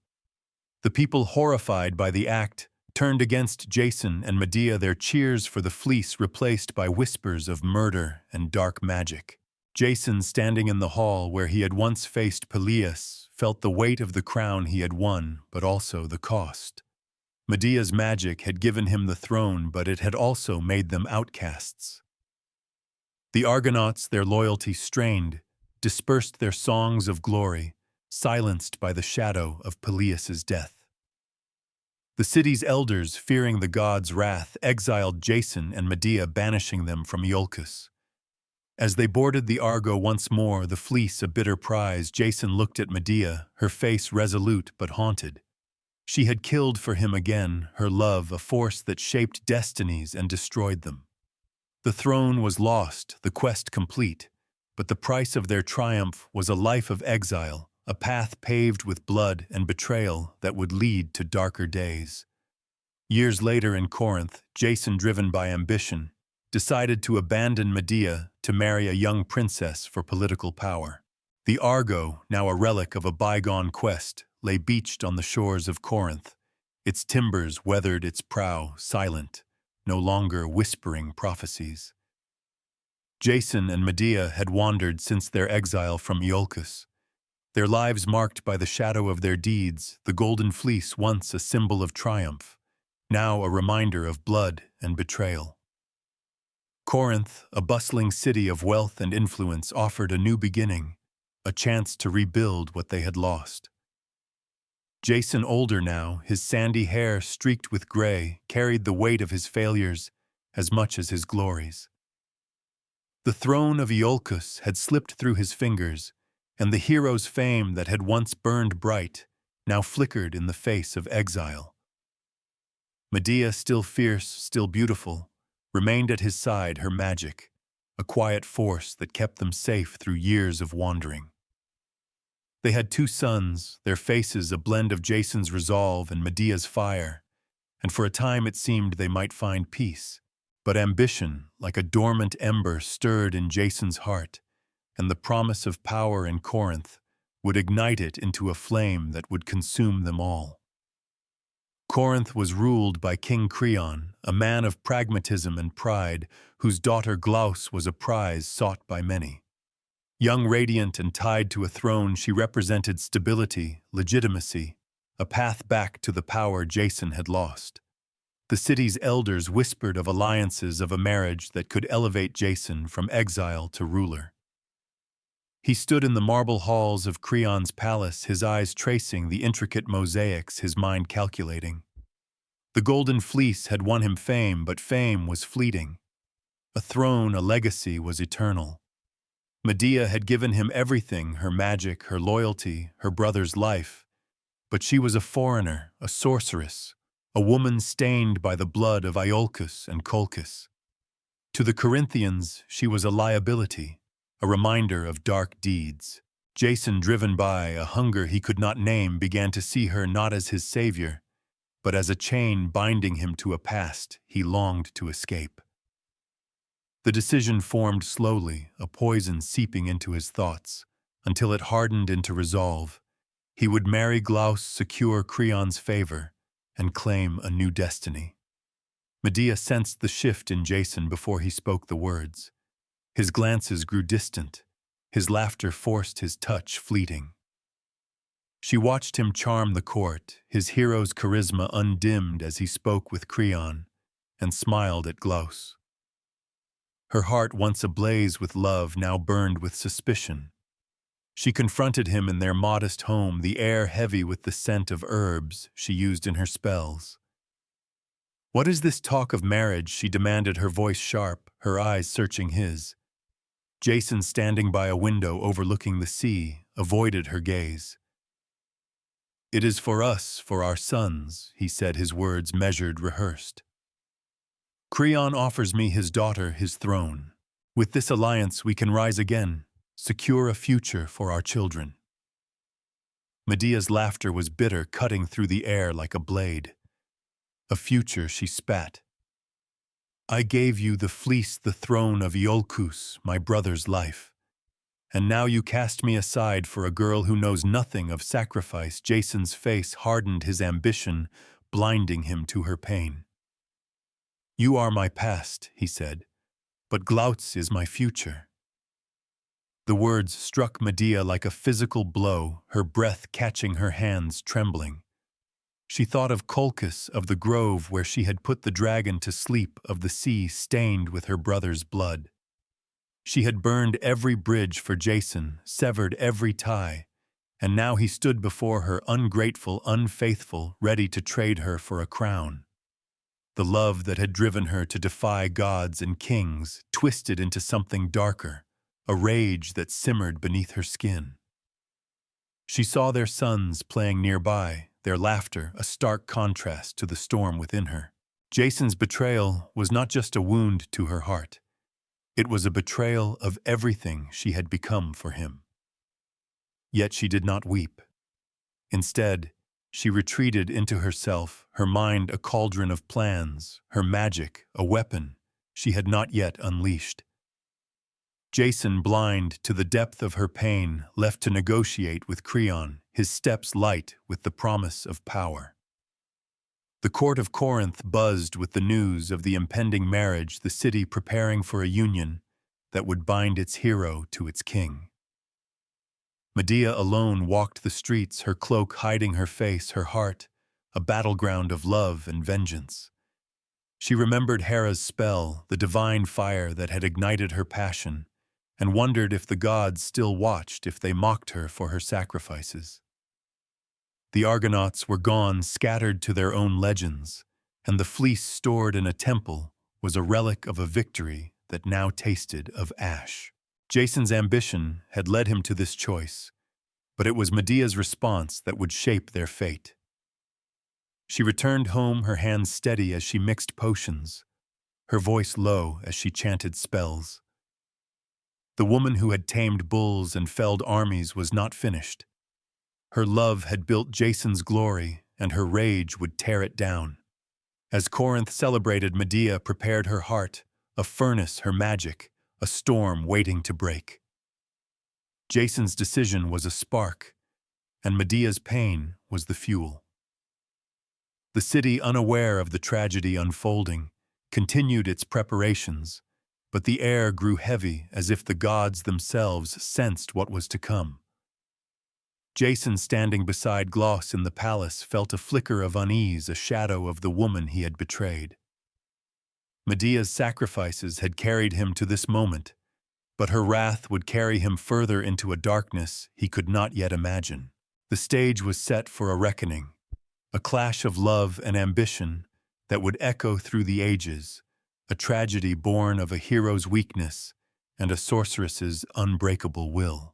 The people, horrified by the act, turned against Jason and Medea, their cheers for the fleece replaced by whispers of murder and dark magic. Jason, standing in the hall where he had once faced Peleus, felt the weight of the crown he had won, but also the cost. Medea's magic had given him the throne, but it had also made them outcasts. The Argonauts, their loyalty strained, dispersed their songs of glory, silenced by the shadow of Peleus's death. The city's elders, fearing the gods' wrath, exiled Jason and Medea, banishing them from Iolcus. As they boarded the Argo once more, the fleece a bitter prize, Jason looked at Medea, her face resolute but haunted. She had killed for him again, her love a force that shaped destinies and destroyed them. The throne was lost, the quest complete, but the price of their triumph was a life of exile, a path paved with blood and betrayal that would lead to darker days. Years later in Corinth, Jason, driven by ambition, decided to abandon Medea to marry a young princess for political power. The Argo, now a relic of a bygone quest, lay beached on the shores of Corinth, its timbers weathered, its prow silent, no longer whispering prophecies. Jason and Medea had wandered since their exile from Iolcus, their lives marked by the shadow of their deeds, the Golden Fleece once a symbol of triumph, now a reminder of blood and betrayal. Corinth, a bustling city of wealth and influence, offered a new beginning, a chance to rebuild what they had lost. Jason, older now, his sandy hair streaked with gray, carried the weight of his failures as much as his glories. The throne of Iolcus had slipped through his fingers, and the hero's fame that had once burned bright now flickered in the face of exile. Medea, still fierce, still beautiful, remained at his side, her magic, a quiet force that kept them safe through years of wandering. They had 2 sons, their faces a blend of Jason's resolve and Medea's fire, and for a time it seemed they might find peace. But ambition, like a dormant ember, stirred in Jason's heart, and the promise of power in Corinth would ignite it into a flame that would consume them all. Corinth was ruled by King Creon, a man of pragmatism and pride, whose daughter Glauce was a prize sought by many. Young, radiant, and tied to a throne, she represented stability, legitimacy, a path back to the power Jason had lost. The city's elders whispered of alliances, of a marriage that could elevate Jason from exile to ruler. He stood in the marble halls of Creon's palace, his eyes tracing the intricate mosaics, his mind calculating. The Golden Fleece had won him fame, but fame was fleeting. A throne, a legacy, was eternal. Medea had given him everything, her magic, her loyalty, her brother's life. But she was a foreigner, a sorceress, a woman stained by the blood of Iolcus and Colchis. To the Corinthians, she was a liability, a reminder of dark deeds. Jason, driven by a hunger he could not name, began to see her not as his savior, but as a chain binding him to a past he longed to escape. The decision formed slowly, a poison seeping into his thoughts, until it hardened into resolve. He would marry Glauce, secure Creon's favor, and claim a new destiny. Medea sensed the shift in Jason before he spoke the words. His glances grew distant, his laughter forced, his touch fleeting. She watched him charm the court, his hero's charisma undimmed as he spoke with Creon, and smiled at Glauce. Her heart, once ablaze with love, now burned with suspicion. She confronted him in their modest home, the air heavy with the scent of herbs she used in her spells. "What is this talk of marriage?" she demanded, her voice sharp, her eyes searching his. Jason, standing by a window overlooking the sea, avoided her gaze. "It is for us, for our sons," he said, his words measured, rehearsed. "Creon offers me his daughter, his throne. With this alliance we can rise again, secure a future for our children." Medea's laughter was bitter, cutting through the air like a blade. "A future," she spat. "I gave you the fleece, the throne of Iolcus, my brother's life. And now you cast me aside for a girl who knows nothing of sacrifice." Jason's face hardened, his ambition blinding him to her pain. "You are my past," he said, "but Glauce is my future." The words struck Medea like a physical blow, her breath catching, her hands trembling. She thought of Colchis, of the grove where she had put the dragon to sleep, of the sea stained with her brother's blood. She had burned every bridge for Jason, severed every tie, and now he stood before her, ungrateful, unfaithful, ready to trade her for a crown. The love that had driven her to defy gods and kings twisted into something darker, a rage that simmered beneath her skin. She saw their sons playing nearby, their laughter a stark contrast to the storm within her. Jason's betrayal was not just a wound to her heart. It was a betrayal of everything she had become for him. Yet she did not weep. Instead, she retreated into herself, her mind a cauldron of plans, her magic a weapon she had not yet unleashed. Jason, blind to the depth of her pain, left to negotiate with Creon, his steps light with the promise of power. The court of Corinth buzzed with the news of the impending marriage, the city preparing for a union that would bind its hero to its king. Medea alone walked the streets, her cloak hiding her face, her heart a battleground of love and vengeance. She remembered Hera's spell, the divine fire that had ignited her passion, and wondered if the gods still watched, if they mocked her for her sacrifices. The Argonauts were gone, scattered to their own legends, and the fleece stored in a temple was a relic of a victory that now tasted of ash. Jason's ambition had led him to this choice, but it was Medea's response that would shape their fate. She returned home, her hands steady as she mixed potions, her voice low as she chanted spells. The woman who had tamed bulls and felled armies was not finished. Her love had built Jason's glory, and her rage would tear it down. As Corinth celebrated, Medea prepared her heart, a furnace her magic, a storm waiting to break. Jason's decision was a spark, and Medea's pain was the fuel. The city, unaware of the tragedy unfolding, continued its preparations, but the air grew heavy as if the gods themselves sensed what was to come. Jason, standing beside Glauce in the palace, felt a flicker of unease, a shadow of the woman he had betrayed. Medea's sacrifices had carried him to this moment, but her wrath would carry him further into a darkness he could not yet imagine. The stage was set for a reckoning, a clash of love and ambition that would echo through the ages, a tragedy born of a hero's weakness and a sorceress's unbreakable will.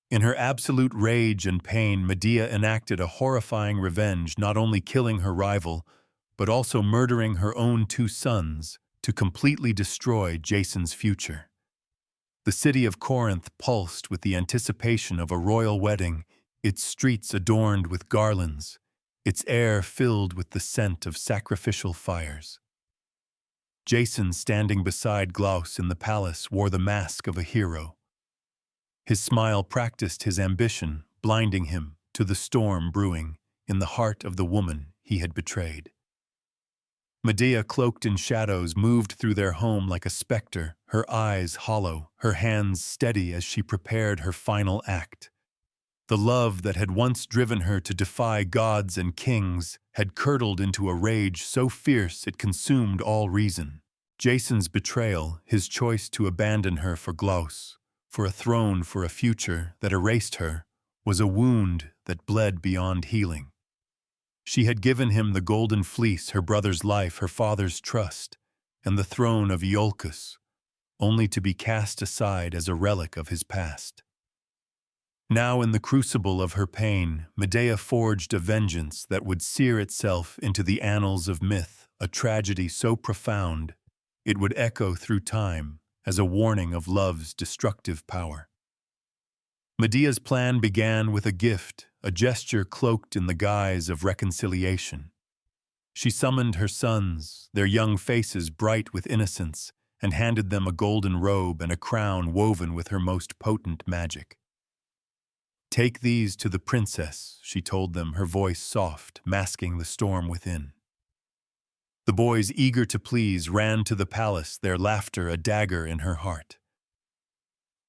In her absolute rage and pain, Medea enacted a horrifying revenge, not only killing her rival, but also murdering her own two sons to completely destroy Jason's future. The city of Corinth pulsed with the anticipation of a royal wedding, its streets adorned with garlands, its air filled with the scent of sacrificial fires. Jason, standing beside Glauce in the palace, wore the mask of a hero. His smile practiced his ambition, blinding him to the storm brewing in the heart of the woman he had betrayed. Medea, cloaked in shadows, moved through their home like a specter, her eyes hollow, her hands steady as she prepared her final act. The love that had once driven her to defy gods and kings had curdled into a rage so fierce it consumed all reason. Jason's betrayal, his choice to abandon her for Glauce, for a throne, for a future that erased her, was a wound that bled beyond healing. She had given him the Golden Fleece, her brother's life, her father's trust, and the throne of Iolcus, only to be cast aside as a relic of his past. Now, in the crucible of her pain, Medea forged a vengeance that would sear itself into the annals of myth, a tragedy so profound it would echo through time as a warning of love's destructive power. Medea's plan began with a gift, a gesture cloaked in the guise of reconciliation. She summoned her sons, their young faces bright with innocence, and handed them a golden robe and a crown woven with her most potent magic. "Take these to the princess," she told them, her voice soft, masking the storm within. The boys, eager to please, ran to the palace, their laughter a dagger in her heart.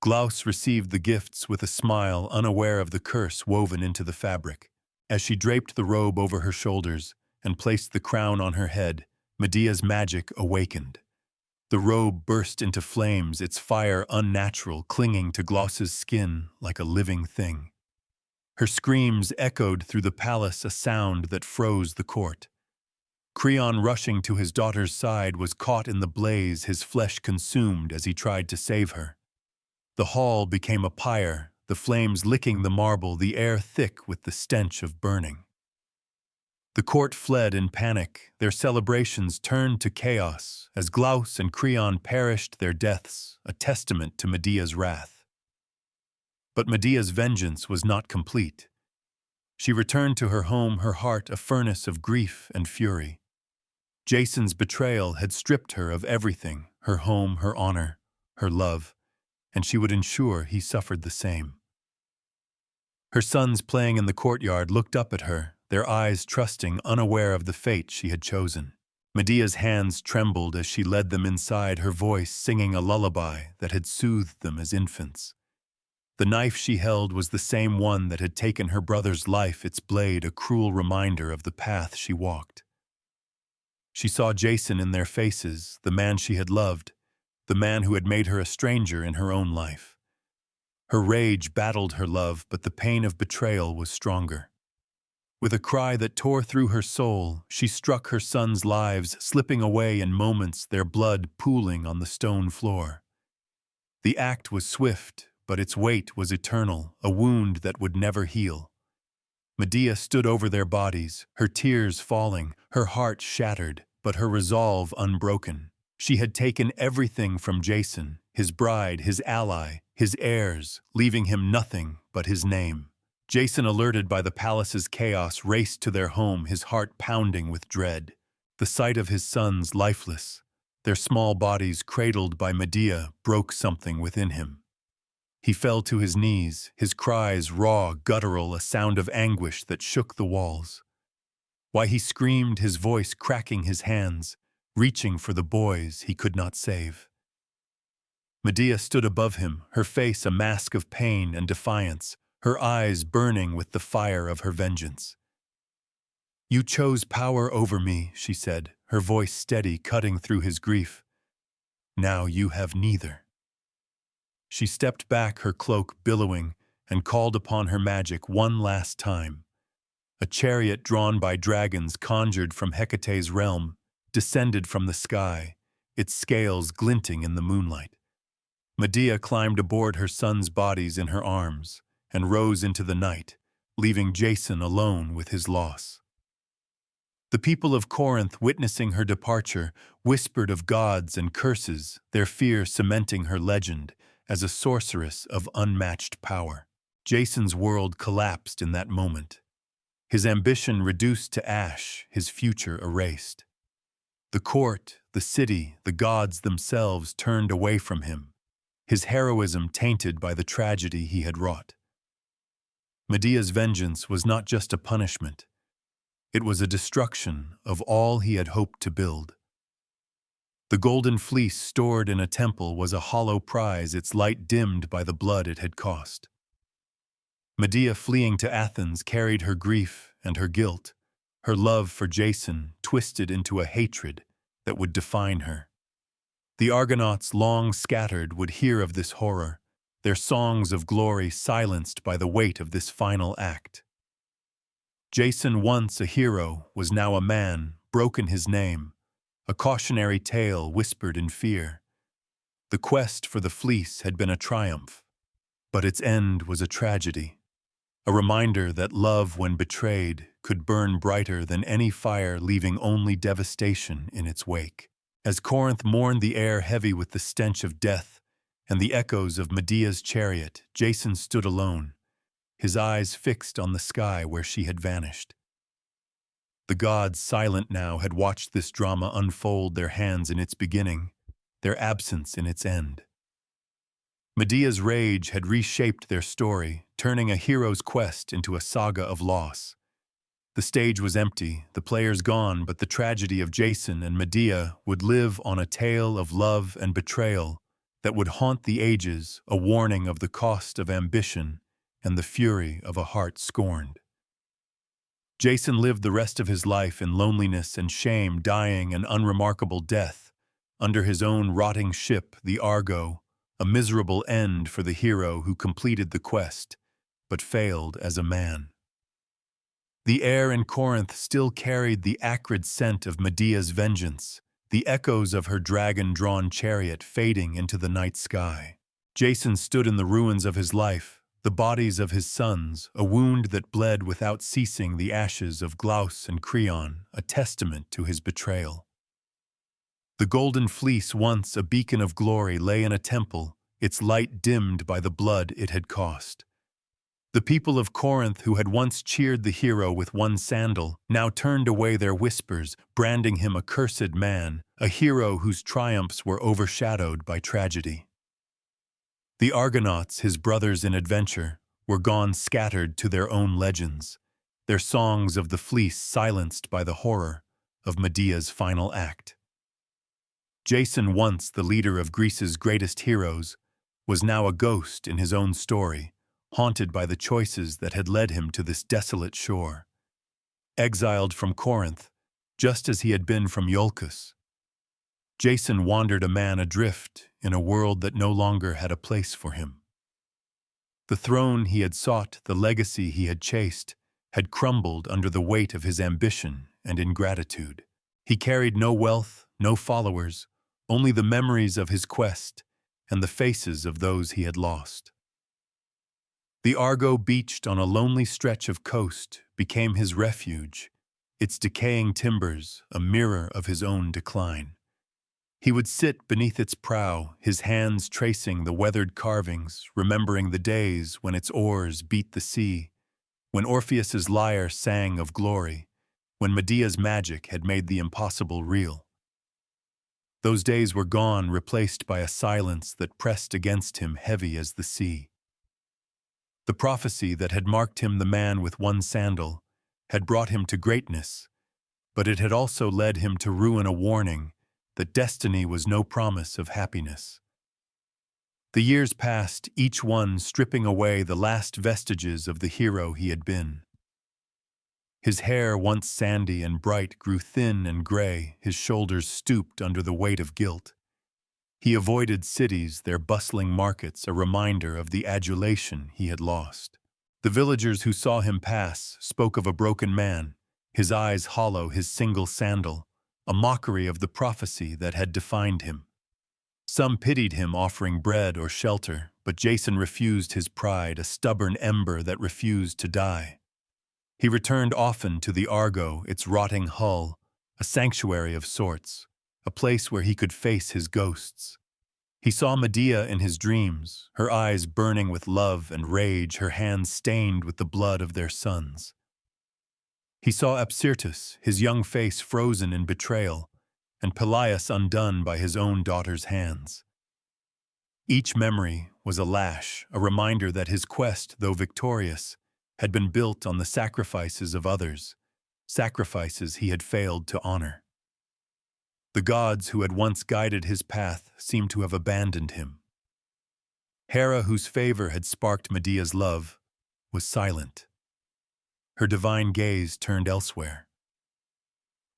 Glauce received the gifts with a smile, unaware of the curse woven into the fabric. As she draped the robe over her shoulders and placed the crown on her head, Medea's magic awakened. The robe burst into flames, its fire unnatural, clinging to Glauce's skin like a living thing. Her screams echoed through the palace, a sound that froze the court. Creon, rushing to his daughter's side, was caught in the blaze, his flesh consumed as he tried to save her. The hall became a pyre, the flames licking the marble, the air thick with the stench of burning. The court fled in panic, their celebrations turned to chaos as Glauce and Creon perished their deaths, a testament to Medea's wrath. But Medea's vengeance was not complete. She returned to her home, her heart a furnace of grief and fury. Jason's betrayal had stripped her of everything, her home, her honor, her love, and she would ensure he suffered the same. Her sons, playing in the courtyard, looked up at her, their eyes trusting, unaware of the fate she had chosen. Medea's hands trembled as she led them inside, her voice singing a lullaby that had soothed them as infants. The knife she held was the same one that had taken her brother's life, its blade a cruel reminder of the path she walked. She saw Jason in their faces, the man she had loved, the man who had made her a stranger in her own life. Her rage battled her love, but the pain of betrayal was stronger. With a cry that tore through her soul, she struck her sons' lives, slipping away in moments, their blood pooling on the stone floor. The act was swift, but its weight was eternal, a wound that would never heal. Medea stood over their bodies, her tears falling, her heart shattered, but her resolve unbroken. She had taken everything from Jason, his bride, his ally, his heirs, leaving him nothing but his name. Jason, alerted by the palace's chaos, raced to their home, his heart pounding with dread. The sight of his sons lifeless, their small bodies cradled by Medea, broke something within him. He fell to his knees, his cries raw, guttural, a sound of anguish that shook the walls. Why he screamed, his voice cracking his hands, reaching for the boys he could not save. Medea stood above him, her face a mask of pain and defiance, her eyes burning with the fire of her vengeance. "You chose power over me," she said, her voice steady, cutting through his grief. "Now you have neither." She stepped back, her cloak billowing, and called upon her magic one last time. A chariot drawn by dragons, conjured from Hecate's realm, descended from the sky, its scales glinting in the moonlight. Medea climbed aboard, her sons' bodies in her arms, and rose into the night, leaving Jason alone with his loss. The people of Corinth, witnessing her departure, whispered of gods and curses, their fear cementing her legend as a sorceress of unmatched power. Jason's world collapsed in that moment. His ambition reduced to ash, his future erased. The court, the city, the gods themselves turned away from him, his heroism tainted by the tragedy he had wrought. Medea's vengeance was not just a punishment. It was a destruction of all he had hoped to build. The Golden Fleece stored in a temple was a hollow prize, its light dimmed by the blood it had cost. Medea, fleeing to Athens, carried her grief and her guilt, her love for Jason twisted into a hatred that would define her. The Argonauts, long scattered, would hear of this horror, their songs of glory silenced by the weight of this final act. Jason, once a hero, was now a man, broken his name, a cautionary tale whispered in fear. The quest for the fleece had been a triumph, but its end was a tragedy, a reminder that love, when betrayed, could burn brighter than any fire, leaving only devastation in its wake. As Corinth mourned, the air heavy with the stench of death and the echoes of Medea's chariot, Jason stood alone, his eyes fixed on the sky where she had vanished. The gods, silent now, had watched this drama unfold, their hands in its beginning, their absence in its end. Medea's rage had reshaped their story, turning a hero's quest into a saga of loss. The stage was empty, the players gone, but the tragedy of Jason and Medea would live on, a tale of love and betrayal that would haunt the ages, a warning of the cost of ambition and the fury of a heart scorned. Jason lived the rest of his life in loneliness and shame, dying an unremarkable death under his own rotting ship, the Argo, a miserable end for the hero who completed the quest, but failed as a man. The air in Corinth still carried the acrid scent of Medea's vengeance, the echoes of her dragon-drawn chariot fading into the night sky. Jason stood in the ruins of his life, the bodies of his sons, a wound that bled without ceasing, the ashes of Glauce and Creon, a testament to his betrayal. The Golden Fleece, once a beacon of glory, lay in a temple, its light dimmed by the blood it had cost. The people of Corinth, who had once cheered the hero with one sandal, now turned away their whispers, branding him a cursed man, a hero whose triumphs were overshadowed by tragedy. The Argonauts, his brothers in adventure, were gone, scattered to their own legends, their songs of the fleece silenced by the horror of Medea's final act. Jason, once the leader of Greece's greatest heroes, was now a ghost in his own story, haunted by the choices that had led him to this desolate shore. Exiled from Corinth, just as he had been from Colchis, Jason wandered, a man adrift in a world that no longer had a place for him. The throne he had sought, the legacy he had chased, had crumbled under the weight of his ambition and ingratitude. He carried no wealth, no followers, only the memories of his quest, and the faces of those he had lost. The Argo, beached on a lonely stretch of coast, became his refuge, its decaying timbers a mirror of his own decline. He would sit beneath its prow, his hands tracing the weathered carvings, remembering the days when its oars beat the sea, when Orpheus's lyre sang of glory, when Medea's magic had made the impossible real. Those days were gone, replaced by a silence that pressed against him heavy as the sea. The prophecy that had marked him the man with one sandal had brought him to greatness, but it had also led him to ruin, a warning that destiny was no promise of happiness. The years passed, each one stripping away the last vestiges of the hero he had been. His hair, once sandy and bright, grew thin and gray, his shoulders stooped under the weight of guilt. He avoided cities, their bustling markets, a reminder of the adulation he had lost. The villagers who saw him pass spoke of a broken man, his eyes hollow, his single sandal, a mockery of the prophecy that had defined him. Some pitied him, offering bread or shelter, but Jason refused his pride, a stubborn ember that refused to die. He returned often to the Argo, its rotting hull, a sanctuary of sorts, a place where he could face his ghosts. He saw Medea in his dreams, her eyes burning with love and rage, her hands stained with the blood of their sons. He saw Apsyrtus, his young face frozen in betrayal, and Perilous undone by his own daughter's hands. Each memory was a lash, a reminder that his quest, though victorious, had been built on the sacrifices of others, sacrifices he had failed to honor. The gods who had once guided his path seemed to have abandoned him. Hera, whose favor had sparked Medea's love, was silent. Her divine gaze turned elsewhere.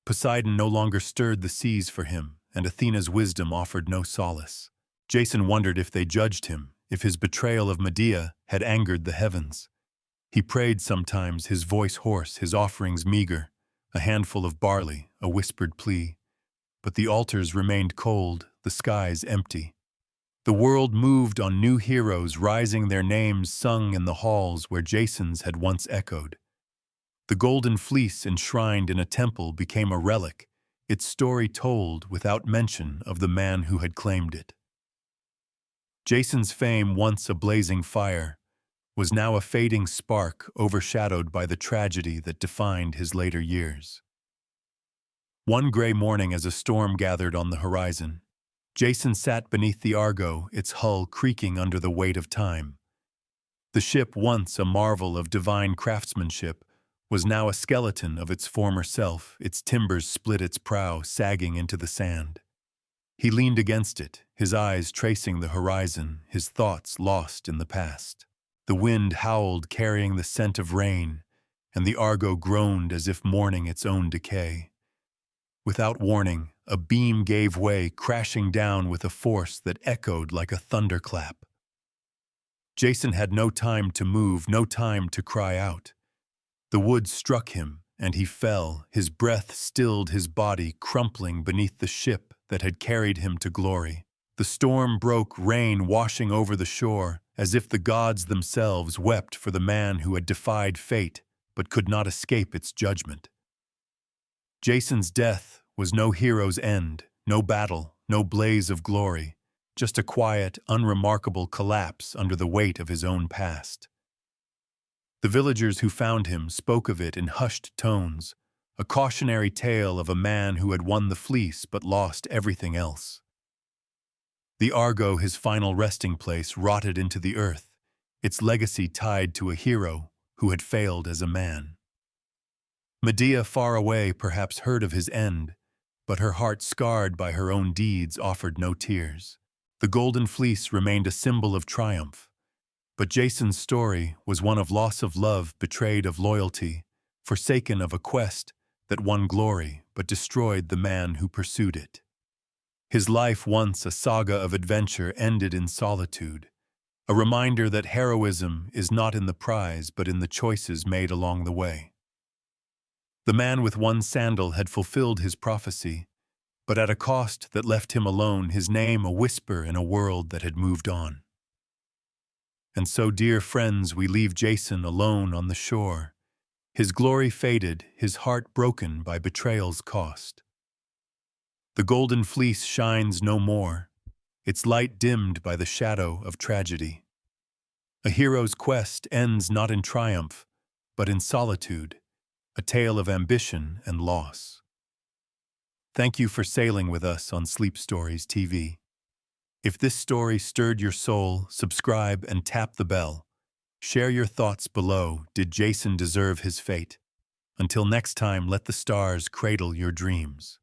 Poseidon no longer stirred the seas for him, and Athena's wisdom offered no solace. Jason wondered if they judged him, if his betrayal of Medea had angered the heavens. He prayed sometimes, his voice hoarse, his offerings meager, a handful of barley, a whispered plea. But the altars remained cold, the skies empty. The world moved on new heroes, rising, their names sung in the halls where Jason's had once echoed. The Golden Fleece, enshrined in a temple, became a relic, its story told without mention of the man who had claimed it. Jason's fame, once a blazing fire, was now a fading spark, overshadowed by the tragedy that defined his later years. One gray morning, as a storm gathered on the horizon, Jason sat beneath the Argo, its hull creaking under the weight of time. The ship, once a marvel of divine craftsmanship, was now a skeleton of its former self, its timbers split, its prow sagging into the sand. He leaned against it, his eyes tracing the horizon, his thoughts lost in the past. The wind howled, carrying the scent of rain, and the Argo groaned as if mourning its own decay. Without warning, a beam gave way, crashing down with a force that echoed like a thunderclap. Jason had no time to move, no time to cry out. The wood struck him, and he fell, his breath stilled his body, crumpling beneath the ship that had carried him to glory. The storm broke, rain washing over the shore, as if the gods themselves wept for the man who had defied fate but could not escape its judgment. Jason's death was no hero's end, no battle, no blaze of glory, just a quiet, unremarkable collapse under the weight of his own past. The villagers who found him spoke of it in hushed tones, a cautionary tale of a man who had won the fleece but lost everything else. The Argo, his final resting place, rotted into the earth, its legacy tied to a hero who had failed as a man. Medea, far away, perhaps heard of his end, but her heart, scarred by her own deeds, offered no tears. The Golden Fleece remained a symbol of triumph, but Jason's story was one of loss of love, betrayed of loyalty, forsaken of a quest that won glory but destroyed the man who pursued it. His life, once a saga of adventure, ended in solitude, a reminder that heroism is not in the prize but in the choices made along the way. The man with one sandal had fulfilled his prophecy, but at a cost that left him alone, his name a whisper in a world that had moved on. And so, dear friends, we leave Jason alone on the shore, his glory faded, his heart broken by betrayal's cost. The Golden Fleece shines no more, its light dimmed by the shadow of tragedy. A hero's quest ends not in triumph, but in solitude, a tale of ambition and loss. Thank you for sailing with us on Sleep Stories TV. If this story stirred your soul, subscribe and tap the bell. Share your thoughts below. Did Jason deserve his fate? Until next time, let the stars cradle your dreams.